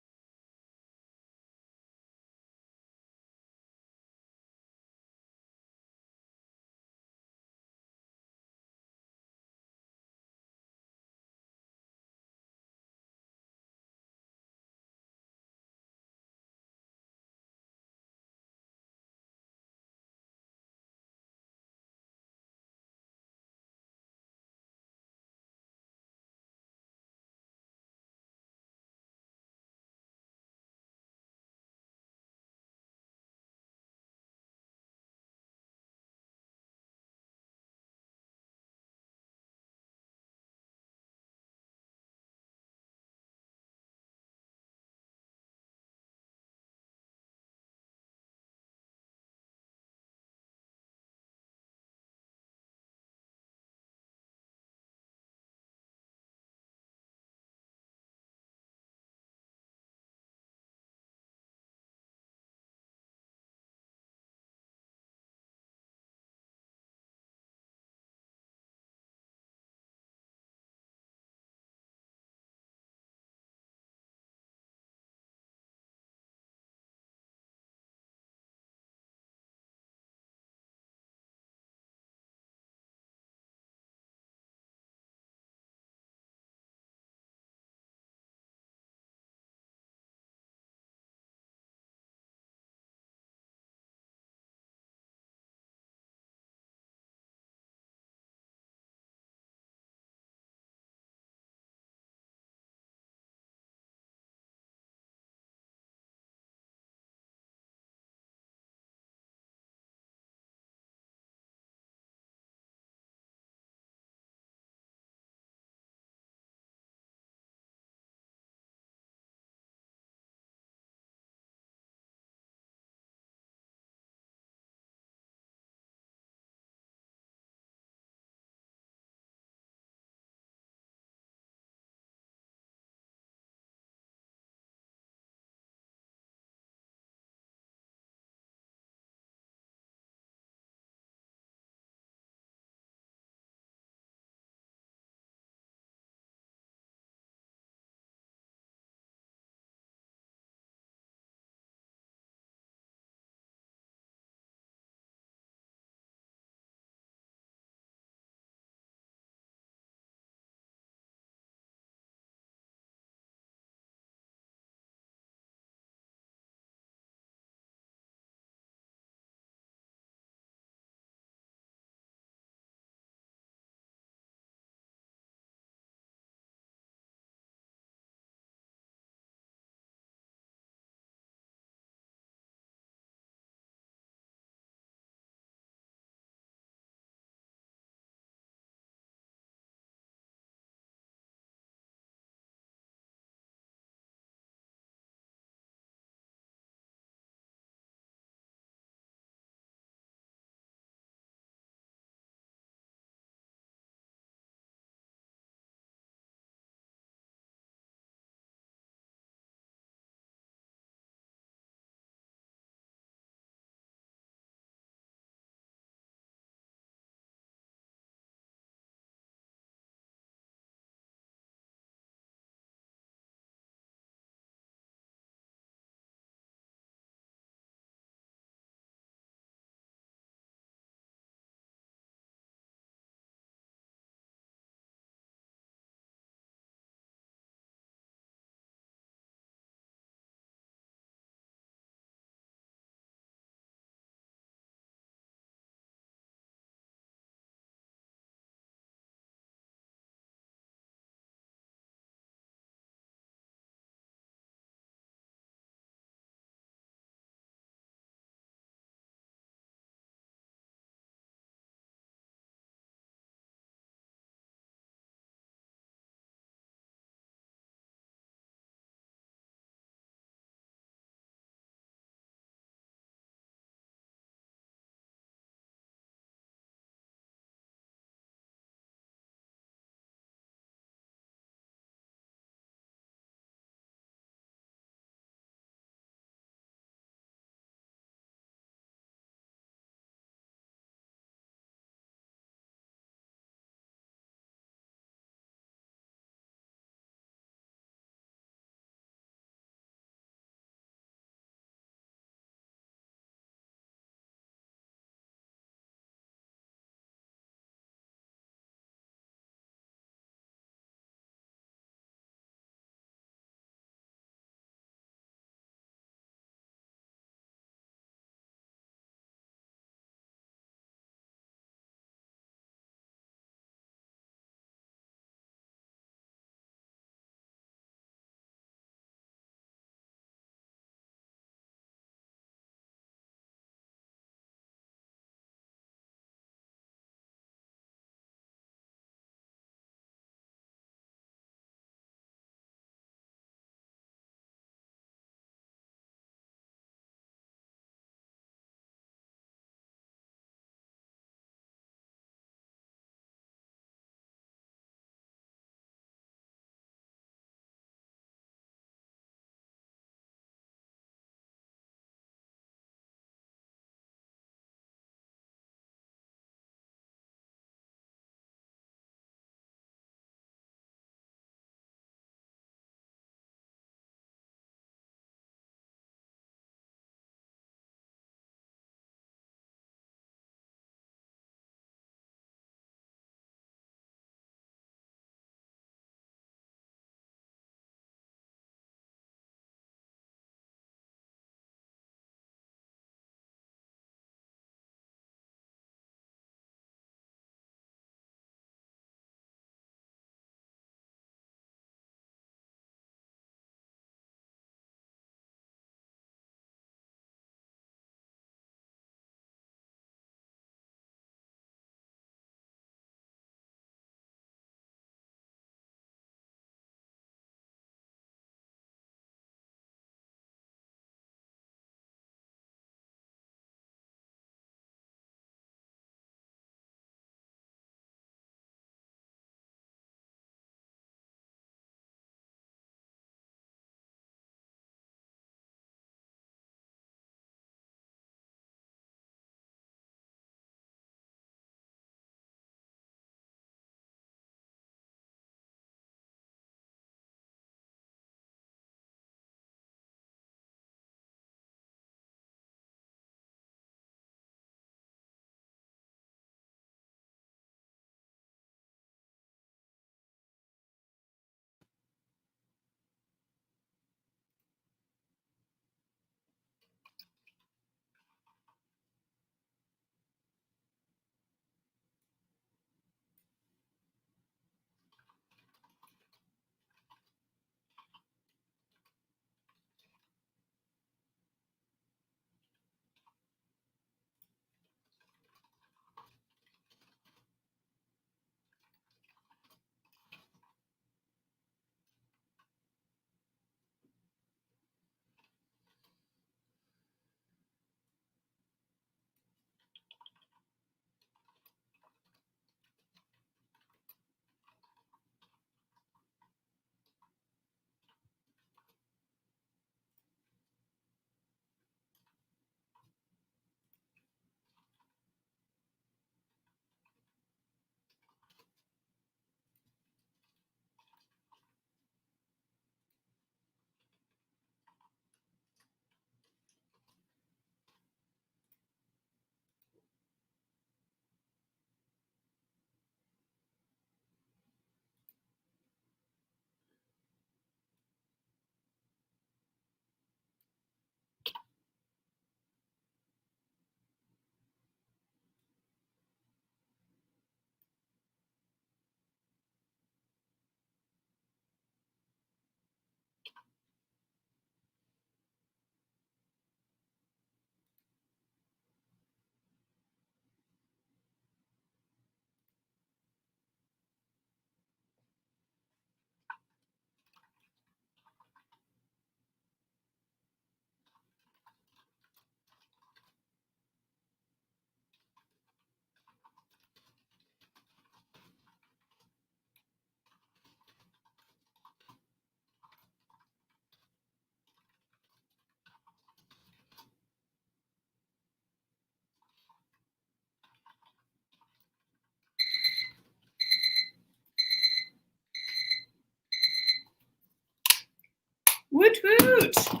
shoot.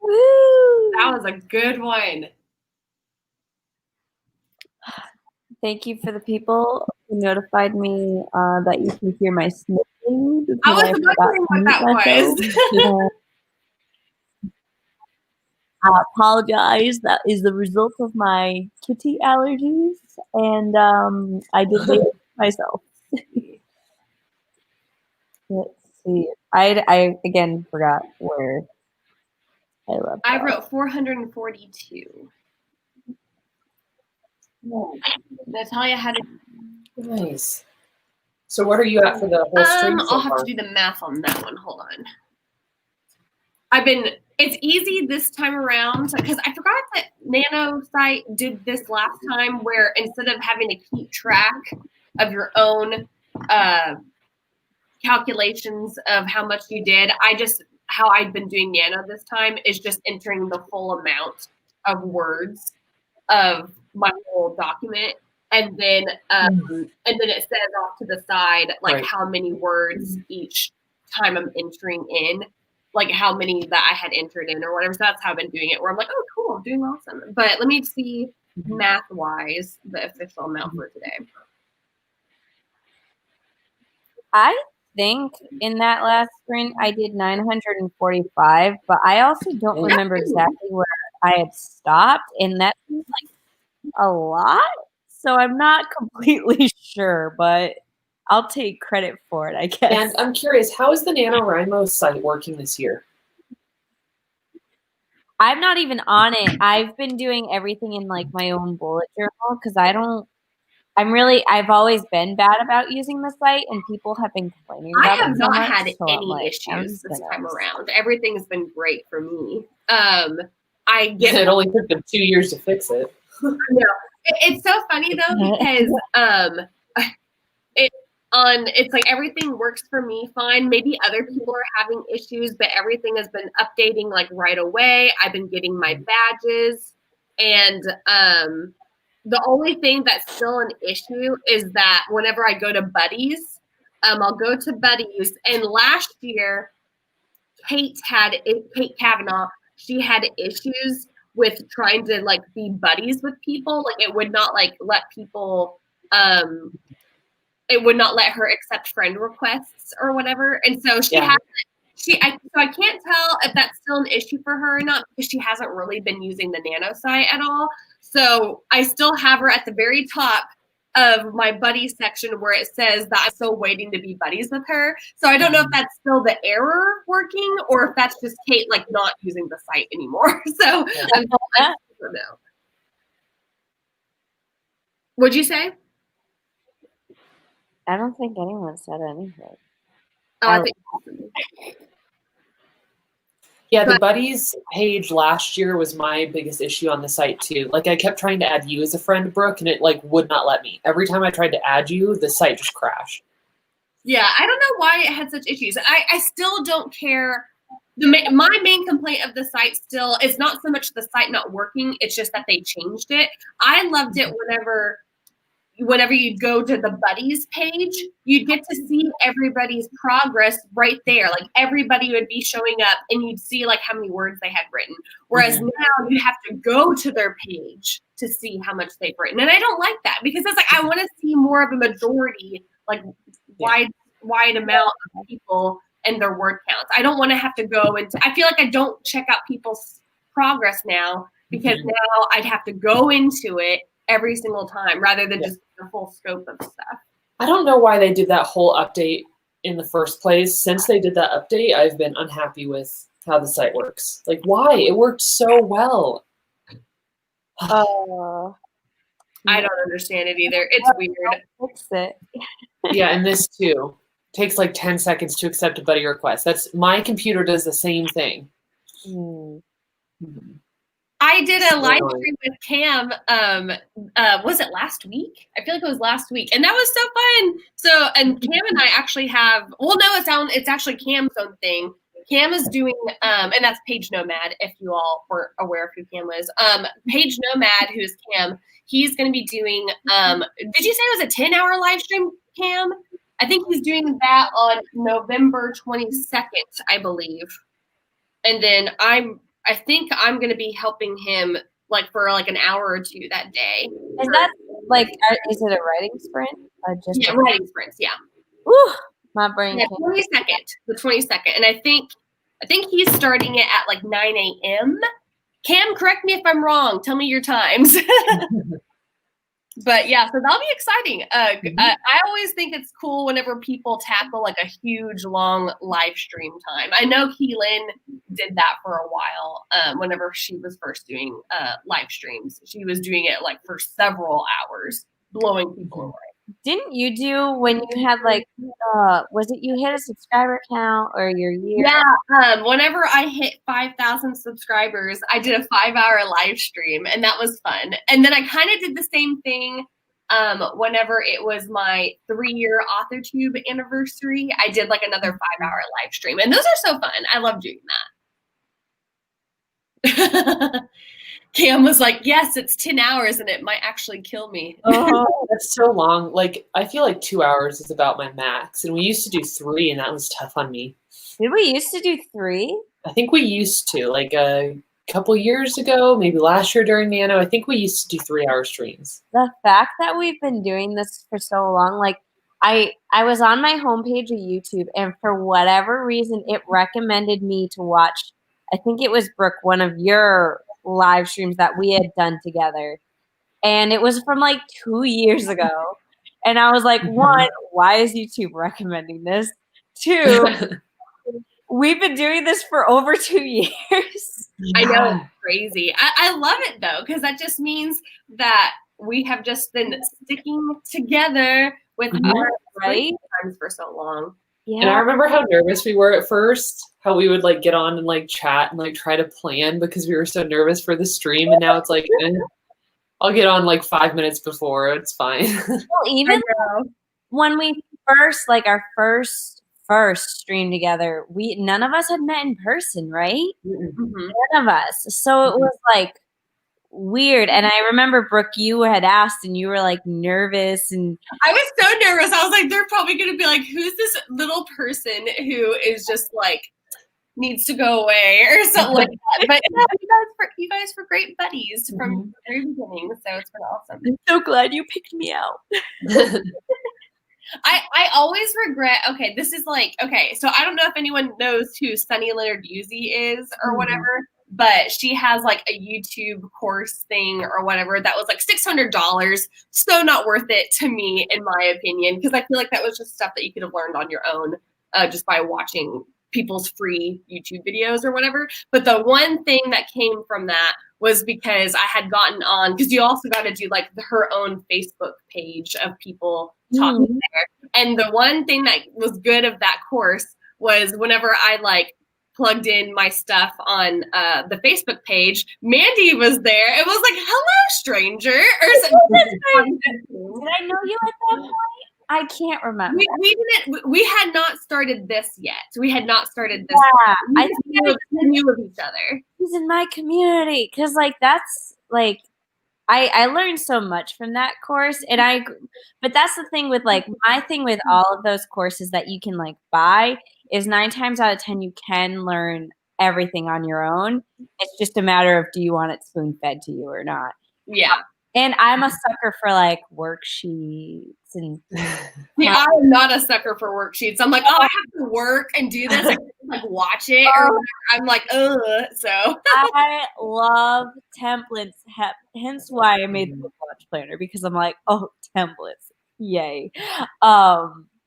Woo! That was a good one. Thank you for the people who notified me that you can hear my sniffling. I was forgot wondering to what mute that myself. was. I apologize. That is the result of my kitty allergies, and I did it myself. Let's see. I again forgot where I left I off. wrote 442. Natalia had a Nice. So what are you at for the whole stream so I'll have far? to do the math on that one. Hold on. It's easy this time around because I forgot that Nano site did this last time where instead of having to keep track of your own calculations of how much you did, how I've been doing Nano this time is just entering the full amount of words of my whole document. And then it says off to the side, like Right. how many words each time I'm entering in, like how many that I had entered in or whatever. So that's how I've been doing it, where I'm like, oh, cool, I'm doing awesome. But let me see math-wise the official amount for today. I think in that last sprint I did 945, but I also don't remember exactly where I had stopped, and that seems like a lot. So I'm not completely sure, but I'll take credit for it, I guess. And I'm curious, how is the NaNoWriMo site working this year? I'm not even on it. I've been doing everything in like my own bullet journal because I've always been bad about using the site, and people have been complaining about it so much. I have not had so any issues this time around. Everything's been great for me. It only took them 2 years to fix it. No, it's so funny though because it's like everything works for me fine. Maybe other people are having issues, but everything has been updating like right away. I've been getting my badges, and the only thing that's still an issue is that whenever I go to Buddies, I'll go to Buddies, and last year Kate Kavanaugh, she had issues with trying to like be buddies with people. Like it would not like let people it would not let her accept friend requests or whatever. And so so I can't tell if that's still an issue for her or not because she hasn't really been using the Nano site at all. So I still have her at the very top of my buddies section where it says that I'm still waiting to be buddies with her. So I don't know if that's still the error working or if that's just Kate like not using the site anymore. So I don't know. What'd you say? I don't think anyone said anything. Oh, I think. Yeah, the Buddies page last year was my biggest issue on the site too. Like I kept trying to add you as a friend, Brooke, and it like would not let me. Every time I tried to add you, the site just crashed. Yeah, I don't know why it had such issues. I still don't care. My main complaint of the site still is not so much the site not working, it's just that they changed it. I loved it whenever you'd go to the Buddies page, you'd get to see everybody's progress right there. Like everybody would be showing up and you'd see like how many words they had written. Whereas now you have to go to their page to see how much they've written. And I don't like that because it's like I want to see more of a majority, like wide amount of people and their word counts. I don't want to have to go into I feel like I don't check out people's progress now because now I'd have to go into it every single time rather than just the full scope of stuff. I don't know why they did that whole update in the first place. Since they did that update, I've been unhappy with how the site works. Like, why? It worked so well. I don't understand it either. It's weird. Fix it. Yeah, and this too. Takes like 10 seconds to accept a buddy request. That's my computer does the same thing. I did a live stream with Cam. Was it last week? I feel like it was last week, and that was so fun. So, and Cam and I actually have. Well, no, it's actually Cam's own thing. Cam is doing, and that's Page Nomad. If you all weren't aware of who Cam was, Page Nomad, who's Cam, he's going to be doing. Did you say it was a 10-hour live stream, Cam? I think he's doing that on November 22nd, I believe. And then I think I'm going to be helping him like for like an hour or two that day. Is that like, is it a writing sprint? Or just writing sprints, yeah. Whew, my brain. Yeah, the 22nd. And I think he's starting it at like 9 a.m. Cam, correct me if I'm wrong. Tell me your times. But yeah, so that'll be exciting. I always think it's cool whenever people tackle like a huge, long live stream time. I know Lynn did that for a while. Whenever she was first doing live streams, she was doing it like for several hours, blowing people away. Didn't you do when you had like, was it you hit a subscriber count or your year? Yeah. Whenever I hit 5,000 subscribers, I did a 5-hour live stream, and that was fun. And then I kind of did the same thing whenever it was my 3-year AuthorTube anniversary. I did like another 5-hour live stream, and those are so fun. I love doing that. Cam was like, yes, it's 10 hours and it might actually kill me. Oh, that's so long. Like, I feel like 2 hours is about my max. And we used to do 3, and that was tough on me. Did we used to do 3? I think we used to. Like a couple years ago, maybe last year during Nano, I think we used to do 3-hour streams. The fact that we've been doing this for so long, like, I was on my homepage of YouTube, and for whatever reason, it recommended me to watch, I think it was Brooke, one of your live streams that we had done together, and it was from like 2 years ago, and I was like, 1, why is YouTube recommending this? 2, we've been doing this for over 2 years. I know, it's crazy. I love it though, because that just means that we have just been sticking together with our times for so long. Yeah. And I remember how nervous we were at first, how we would like get on and like chat and like try to plan because we were so nervous for the stream. And now it's like, I'll get on like 5 minutes before. It's fine. Well, even when we first, like our first stream together, none of us had met in person, right? Mm-hmm. None of us. So it was like weird. And I remember, Brooke, you had asked and you were like nervous, and I was so nervous. I was like, they're probably gonna be like, who's this little person who is just like needs to go away or something like that. But yeah, you guys were great buddies from the very beginning, so it's been awesome. I'm so glad you picked me out. I always regret, this is like, so I don't know if anyone knows who Sunny Leonard Yuzi is or whatever, but she has like a YouTube course thing or whatever that was like $600. So not worth it to me, in my opinion, because I feel like that was just stuff that you could have learned on your own just by watching people's free YouTube videos or whatever. But the one thing that came from that was because I had gotten on, because you also got to do like her own Facebook page of people talking there. And the one thing that was good of that course was whenever I like plugged in my stuff on the Facebook page, Mandi was there. It was like, hello, stranger. Or something. Did I know you at that point? I can't remember. We had not started this yet. We had not started this. Yeah, I think we knew of each other. He's in my community, because like that's like I learned so much from that course, and but that's the thing with like my thing with all of those courses that you can like buy is 9 times out of 10 you can learn everything on your own. It's just a matter of, do you want it spoon fed to you or not? Yeah. And I'm a sucker for like worksheets and. Yeah, I'm not a sucker for worksheets. I'm like, I have to work and do this. I can like watch it, or whatever. I'm like, ugh. So I love templates. Hence why I made the book launch planner, because I'm like, templates, yay.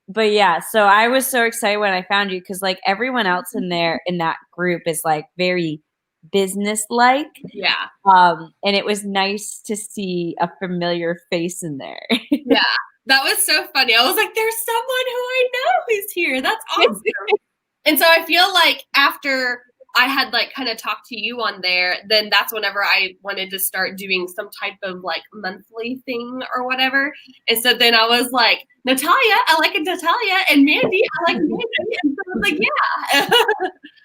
But yeah, so I was so excited when I found you, because like everyone else in that group is like very business-like. Yeah. And it was nice to see a familiar face in there. Yeah, that was so funny. I was like, there's someone who I know who's here. That's awesome. And so I feel like after I had like kind of talked to you on there, then that's whenever I wanted to start doing some type of like monthly thing or whatever. And so then I was like, Natalia, I like Natalia, and Mandi, I like Mandi. And so I was like, yeah.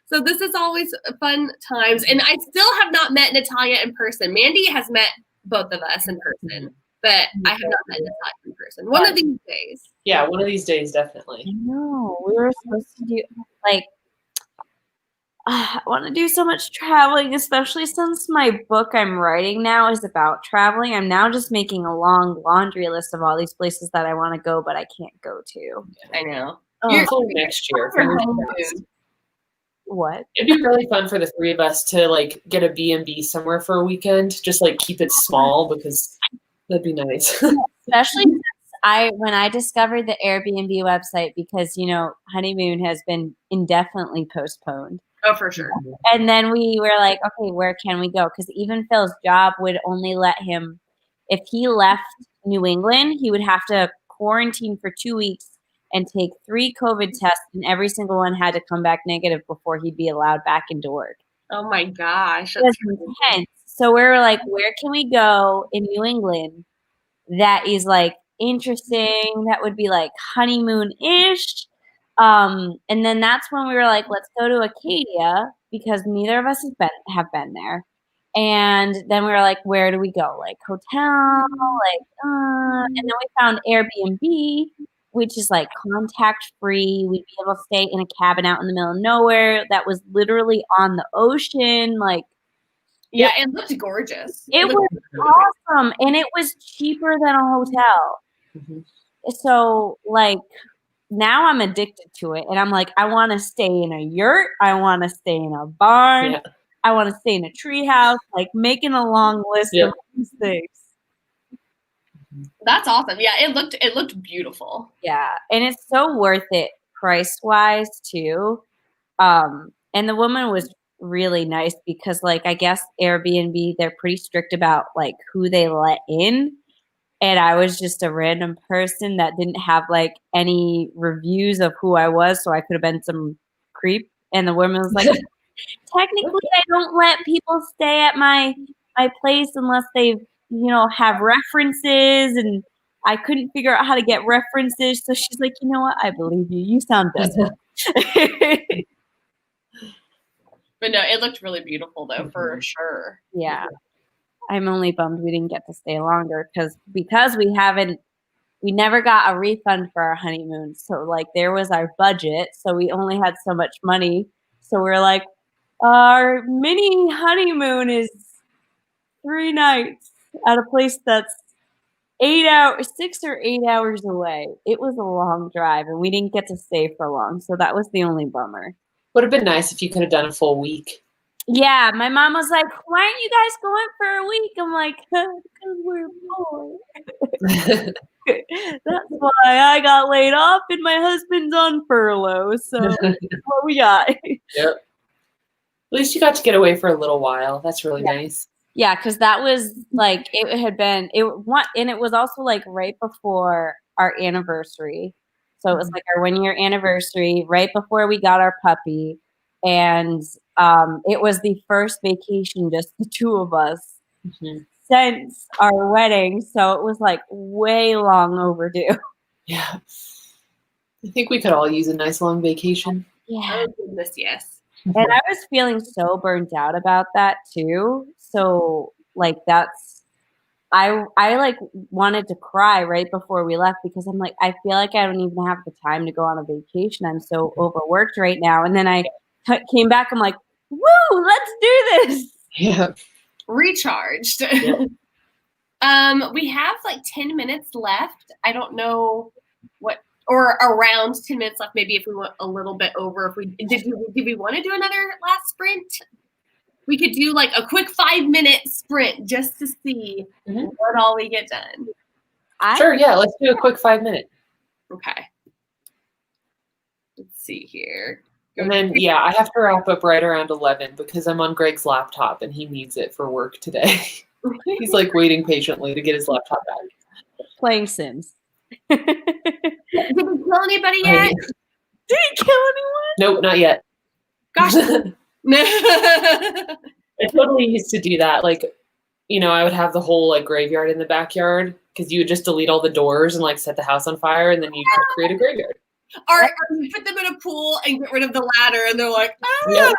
So this is always fun times. And I still have not met Natalia in person. Mandi has met both of us in person, but I have not met Natalia in person. One of these days. Yeah, one of these days, definitely. I know. We were supposed to do like I want to do so much traveling, especially since my book I'm writing now is about traveling. I'm now just making a long laundry list of all these places that I want to go, but I can't go to. I know. Hopefully next year. What? It'd be really fun for the three of us to like get a B&B somewhere for a weekend. Just like keep it small because that'd be nice. Especially since when I discovered the Airbnb website, because honeymoon has been indefinitely postponed. Oh, for sure. And then we were like, okay, where can we go? Because even Phil's job would only let him, if he left New England, he would have to quarantine for 2 weeks and take 3 COVID tests, and every single one had to come back negative before he'd be allowed back into work. Oh my gosh. That's intense. So we were like, where can we go in New England that is like interesting, that would be like honeymoon-ish? And then that's when we were like, let's go to Acadia, because neither of us have been there. And then we were like, where do we go? Like hotel, and then we found Airbnb, which is like contact free. We'd be able to stay in a cabin out in the middle of nowhere that was literally on the ocean. Like, yeah, it looked gorgeous. It was awesome, and it was cheaper than a hotel. Mm-hmm. So like, now I'm addicted to it, and I'm like, I want to stay in a yurt. I want to stay in a barn. Yeah. I want to stay in a treehouse. Like, making a long list of these things. That's awesome. Yeah, it looked beautiful. Yeah, and it's so worth it price-wise too. And the woman was really nice because, like, I guess Airbnb, they're pretty strict about like who they let in. And I was just a random person that didn't have like any reviews of who I was, so I could have been some creep. And the woman was like, technically, I don't let people stay at my place unless they, have references. And I couldn't figure out how to get references, so she's like, you know what? I believe you. You sound desperate. But no, it looked really beautiful though, for sure. Yeah. I'm only bummed we didn't get to stay longer because we never got a refund for our honeymoon. So like, there was our budget, so we only had so much money. So we're like, our mini honeymoon is 3 nights at a place that's 6 or 8 hours away. It was a long drive, and we didn't get to stay for long. So that was the only bummer. Would have been nice if you could have done a full week. Yeah, my mom was like, why aren't you guys going for a week? I'm like, because we're bored. That's why I got laid off and my husband's on furlough. So what we got. Yep. At least you got to get away for a little while. That's really nice. Yeah, because that was like, and it was also like right before our anniversary. So it was like our 1-year anniversary, right before we got our puppy. And it was the first vacation, just the two of us, since our wedding. So it was like way long overdue. Yeah. I think we could all use a nice long vacation. Yeah. Oh goodness, yes. And I was feeling so burnt out about that too. So like, I like wanted to cry right before we left because I'm like, I feel like I don't even have the time to go on a vacation. I'm so overworked right now. And then I came back. I'm like, woo, let's do this. Yeah. Recharged. Yeah. We have like 10 minutes left. I don't know or around 10 minutes left. Maybe if we went a little bit over, did we want to do another last sprint? We could do like a quick 5-minute sprint just to see what all we get done. Sure. Yeah. Let's do a quick 5-minute. Okay. Let's see here. And then, I have to wrap up right around 11 because I'm on Greg's laptop and he needs it for work today. He's like waiting patiently to get his laptop back. Playing Sims. Did he kill anybody yet? Did he kill anyone? Nope, not yet. Gosh. I totally used to do that. Like, I would have the whole like graveyard in the backyard because you would just delete all the doors and like set the house on fire and then you could create a graveyard. Or you put them in a pool and get rid of the ladder and they're like, Yep.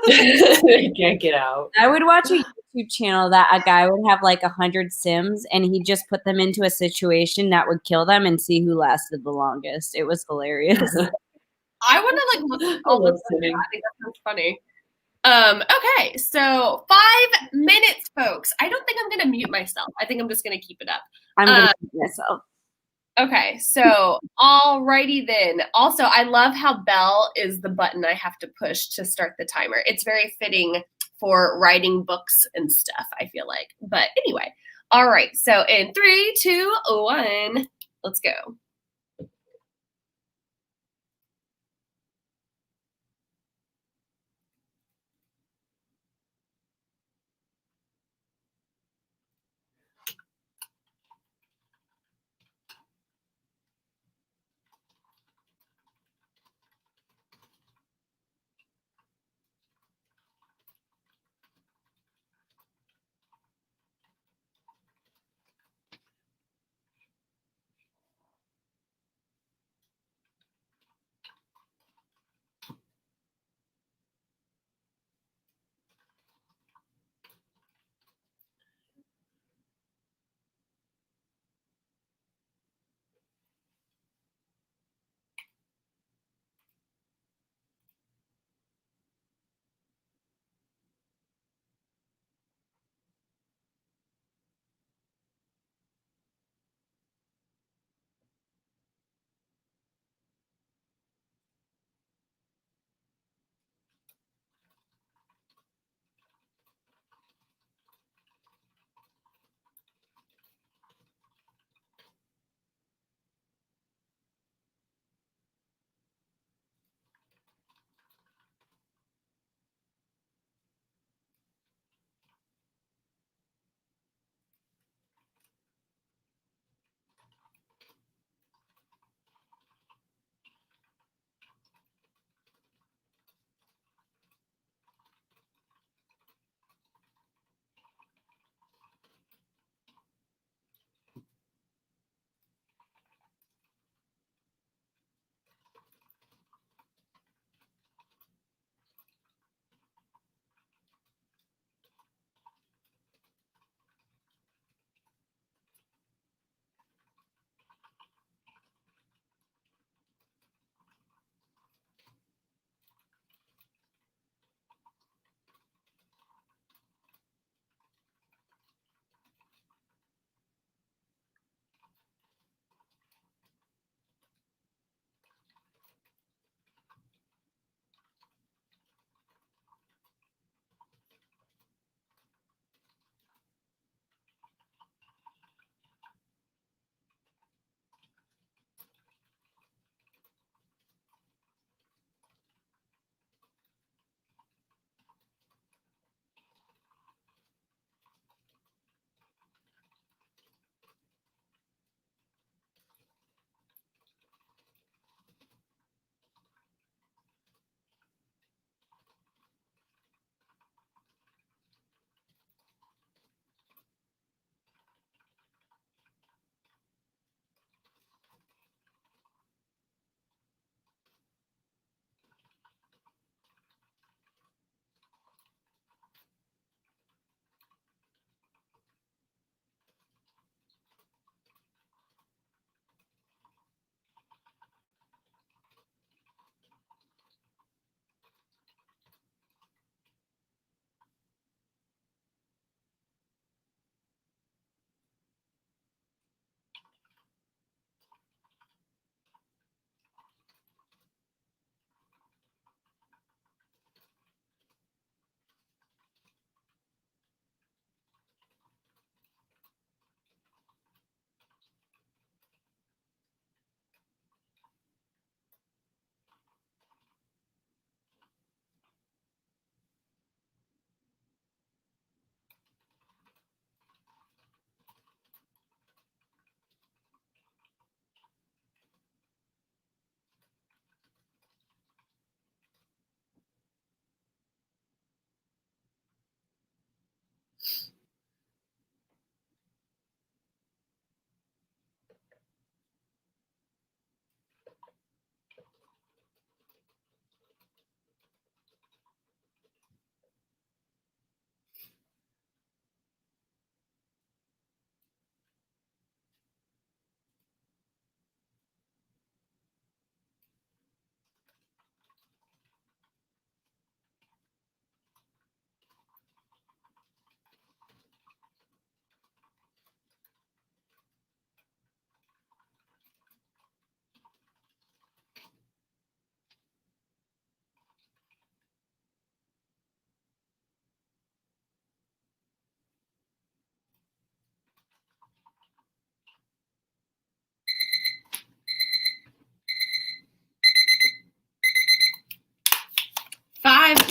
They can't get out. I would watch a YouTube channel that a guy would have like 100 Sims and he'd just put them into a situation that would kill them and see who lasted the longest. It was hilarious. I want to like look at all this. I think that sounds funny. Okay, so 5 minutes, folks. I don't think I'm gonna mute myself. I think I'm just gonna keep it up. I'm gonna mute myself. Okay, so alrighty then. Also, I love how bell is the button I have to push to start the timer. It's very fitting for writing books and stuff, I feel like. But anyway, all right, so in 3, 2, 1, let's go.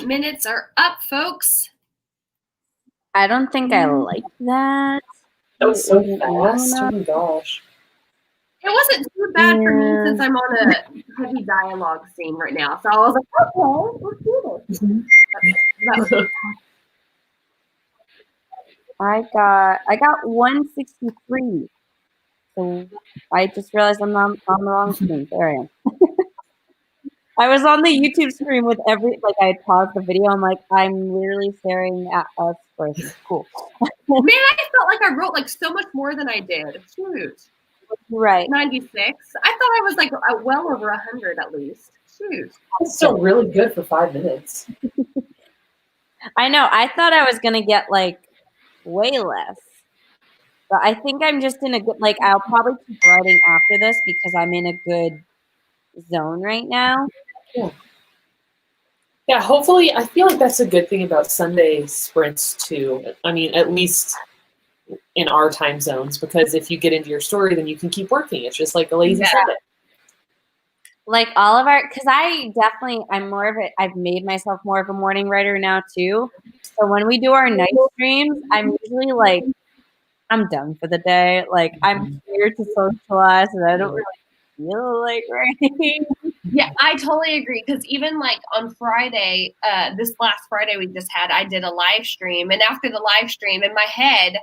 minutes are up, folks. I don't think I like that. That was so fast. Oh my gosh. It wasn't too bad for me since I'm on a heavy dialogue scene right now. So I was like, okay, let's do this. I got 163. So I just realized I'm on the wrong screen. There I am. I was on the YouTube screen with I had paused the video. I'm like, I'm literally staring at us first. Cool. Man, I felt like I wrote like so much more than I did. Shoot. Right. 96. I thought I was like well over 100 at least. Shoot. That's still really good for 5 minutes. I know. I thought I was gonna get like way less. But I think I'm just in a good, like, I'll probably keep writing after this because I'm in a good zone right now. Yeah. Yeah, hopefully, I feel like that's a good thing about Sunday sprints too. I mean, at least in our time zones, because if you get into your story, then you can keep working. It's just like a lazy Sunday. Like all of because I'm more of it. I've made myself more of a morning writer now too. So when we do our night streams, I'm usually like, I'm done for the day. Like I'm here to socialize, and I don't really feel like writing. Yeah, I totally agree. Because even like on Friday, this last Friday we just had, I did a live stream, and after the live stream, in my head,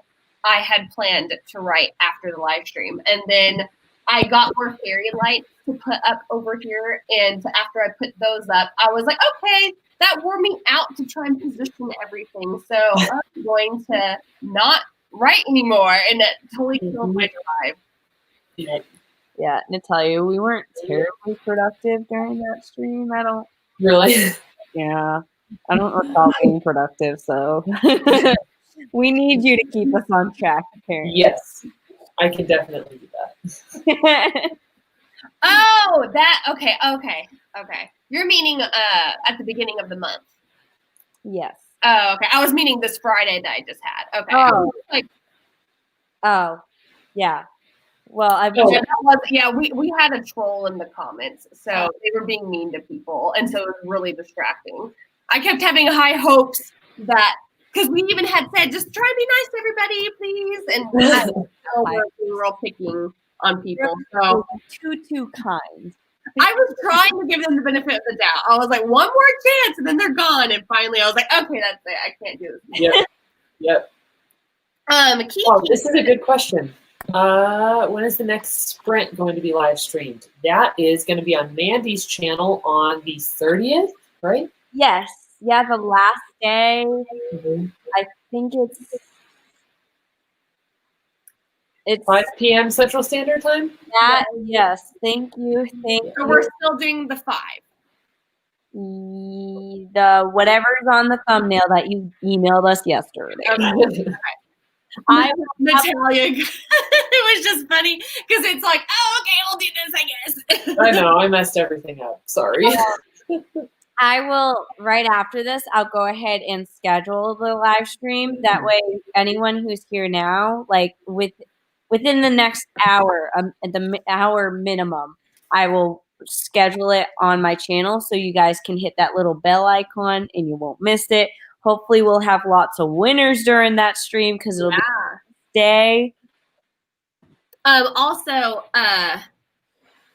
I had planned to write after the live stream, and then I got more fairy lights to put up over here, and after I put those up, I was like, okay, that wore me out to try and position everything. So I'm going to not write anymore, and that totally killed my drive. Yeah, Natalia, we weren't terribly productive during that stream. I don't really. Yeah, I don't recall being productive, so we need you to keep us on track. Apparently, yes, I can definitely do that. Oh, that okay. You're meaning at the beginning of the month. Yes. Oh, okay. I was meaning this Friday that I just had. Okay. Oh, yeah. Well, we had a troll in the comments, so they were being mean to people, and so it was really distracting. I kept having high hopes that because we even had said just try to be nice to everybody, please, and we were all picking on people. So too kind. I was trying to give them the benefit of the doubt. I was like, one more chance, and then they're gone. And finally, I was like, okay, that's it. I can't do this. Yep. This is a good question. When is the next sprint going to be live streamed? That is going to be on Mandi's channel on the 30th, right? Yes. Yeah, the last day. Mm-hmm. I think it's 5 p.m. Central Standard Time? Yes. Thank you. So we're still doing the 5. The whatever's on the thumbnail that you emailed us yesterday. Okay. Natalia, it was just funny because it's like, oh, okay, we'll do this, I guess. I know, I messed everything up. Sorry. I will, right after this, I'll go ahead and schedule the live stream. That way, anyone who's here now, like within the next hour, the hour minimum, I will schedule it on my channel so you guys can hit that little bell icon and you won't miss it. Hopefully we'll have lots of winners during that stream because it'll be a day. Also,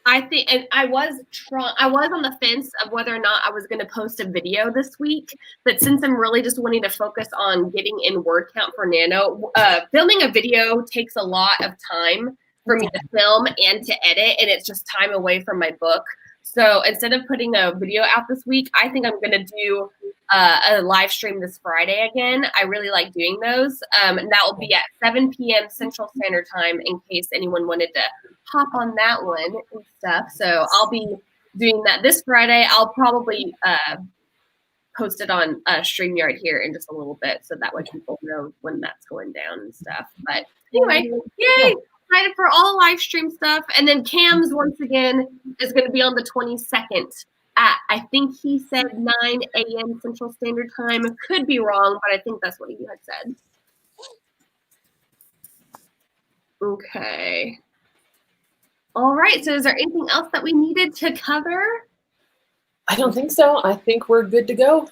I think, and I was on the fence of whether or not I was going to post a video this week, but since I'm really just wanting to focus on getting in word count for Nano, filming a video takes a lot of time for me to film and to edit, and it's just time away from my book. So instead of putting a video out this week, I think I'm going to do a live stream this Friday again. I really like doing those. And that will be at 7 p.m. Central Standard Time in case anyone wanted to hop on that one and stuff. So I'll be doing that this Friday. I'll probably post it on StreamYard here in just a little bit so that way people know when that's going down and stuff. But anyway, yay! Excited for all live stream stuff. And then Cam's once again is going to be on the 22nd at, I think he said 9 a.m. Central Standard Time. Could be wrong, but I think that's what he had said. Okay. All right. So is there anything else that we needed to cover? I don't think so. I think we're good to go.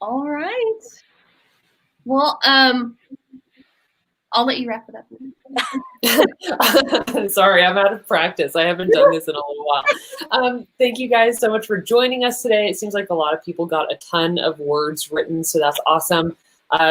All right. Well, I'll let you wrap it up. Sorry, I'm out of practice. I haven't done this in a little while. Thank you guys so much for joining us today. It seems like a lot of people got a ton of words written, so that's awesome.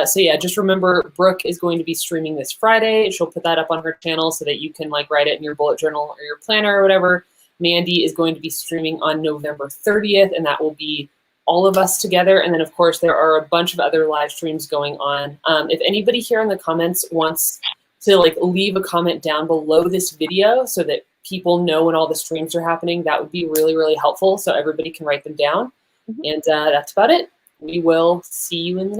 So yeah, just remember Brooke is going to be streaming this Friday. She'll put that up on her channel so that you can like write it in your bullet journal or your planner or whatever. Mandi is going to be streaming on November 30th, and that will be all of us together. And then of course there are a bunch of other live streams going on. If anybody here in the comments wants to like leave a comment down below this video so that people know when all the streams are happening, that would be really, really helpful so everybody can write them down. And that's about it. We will see you in the next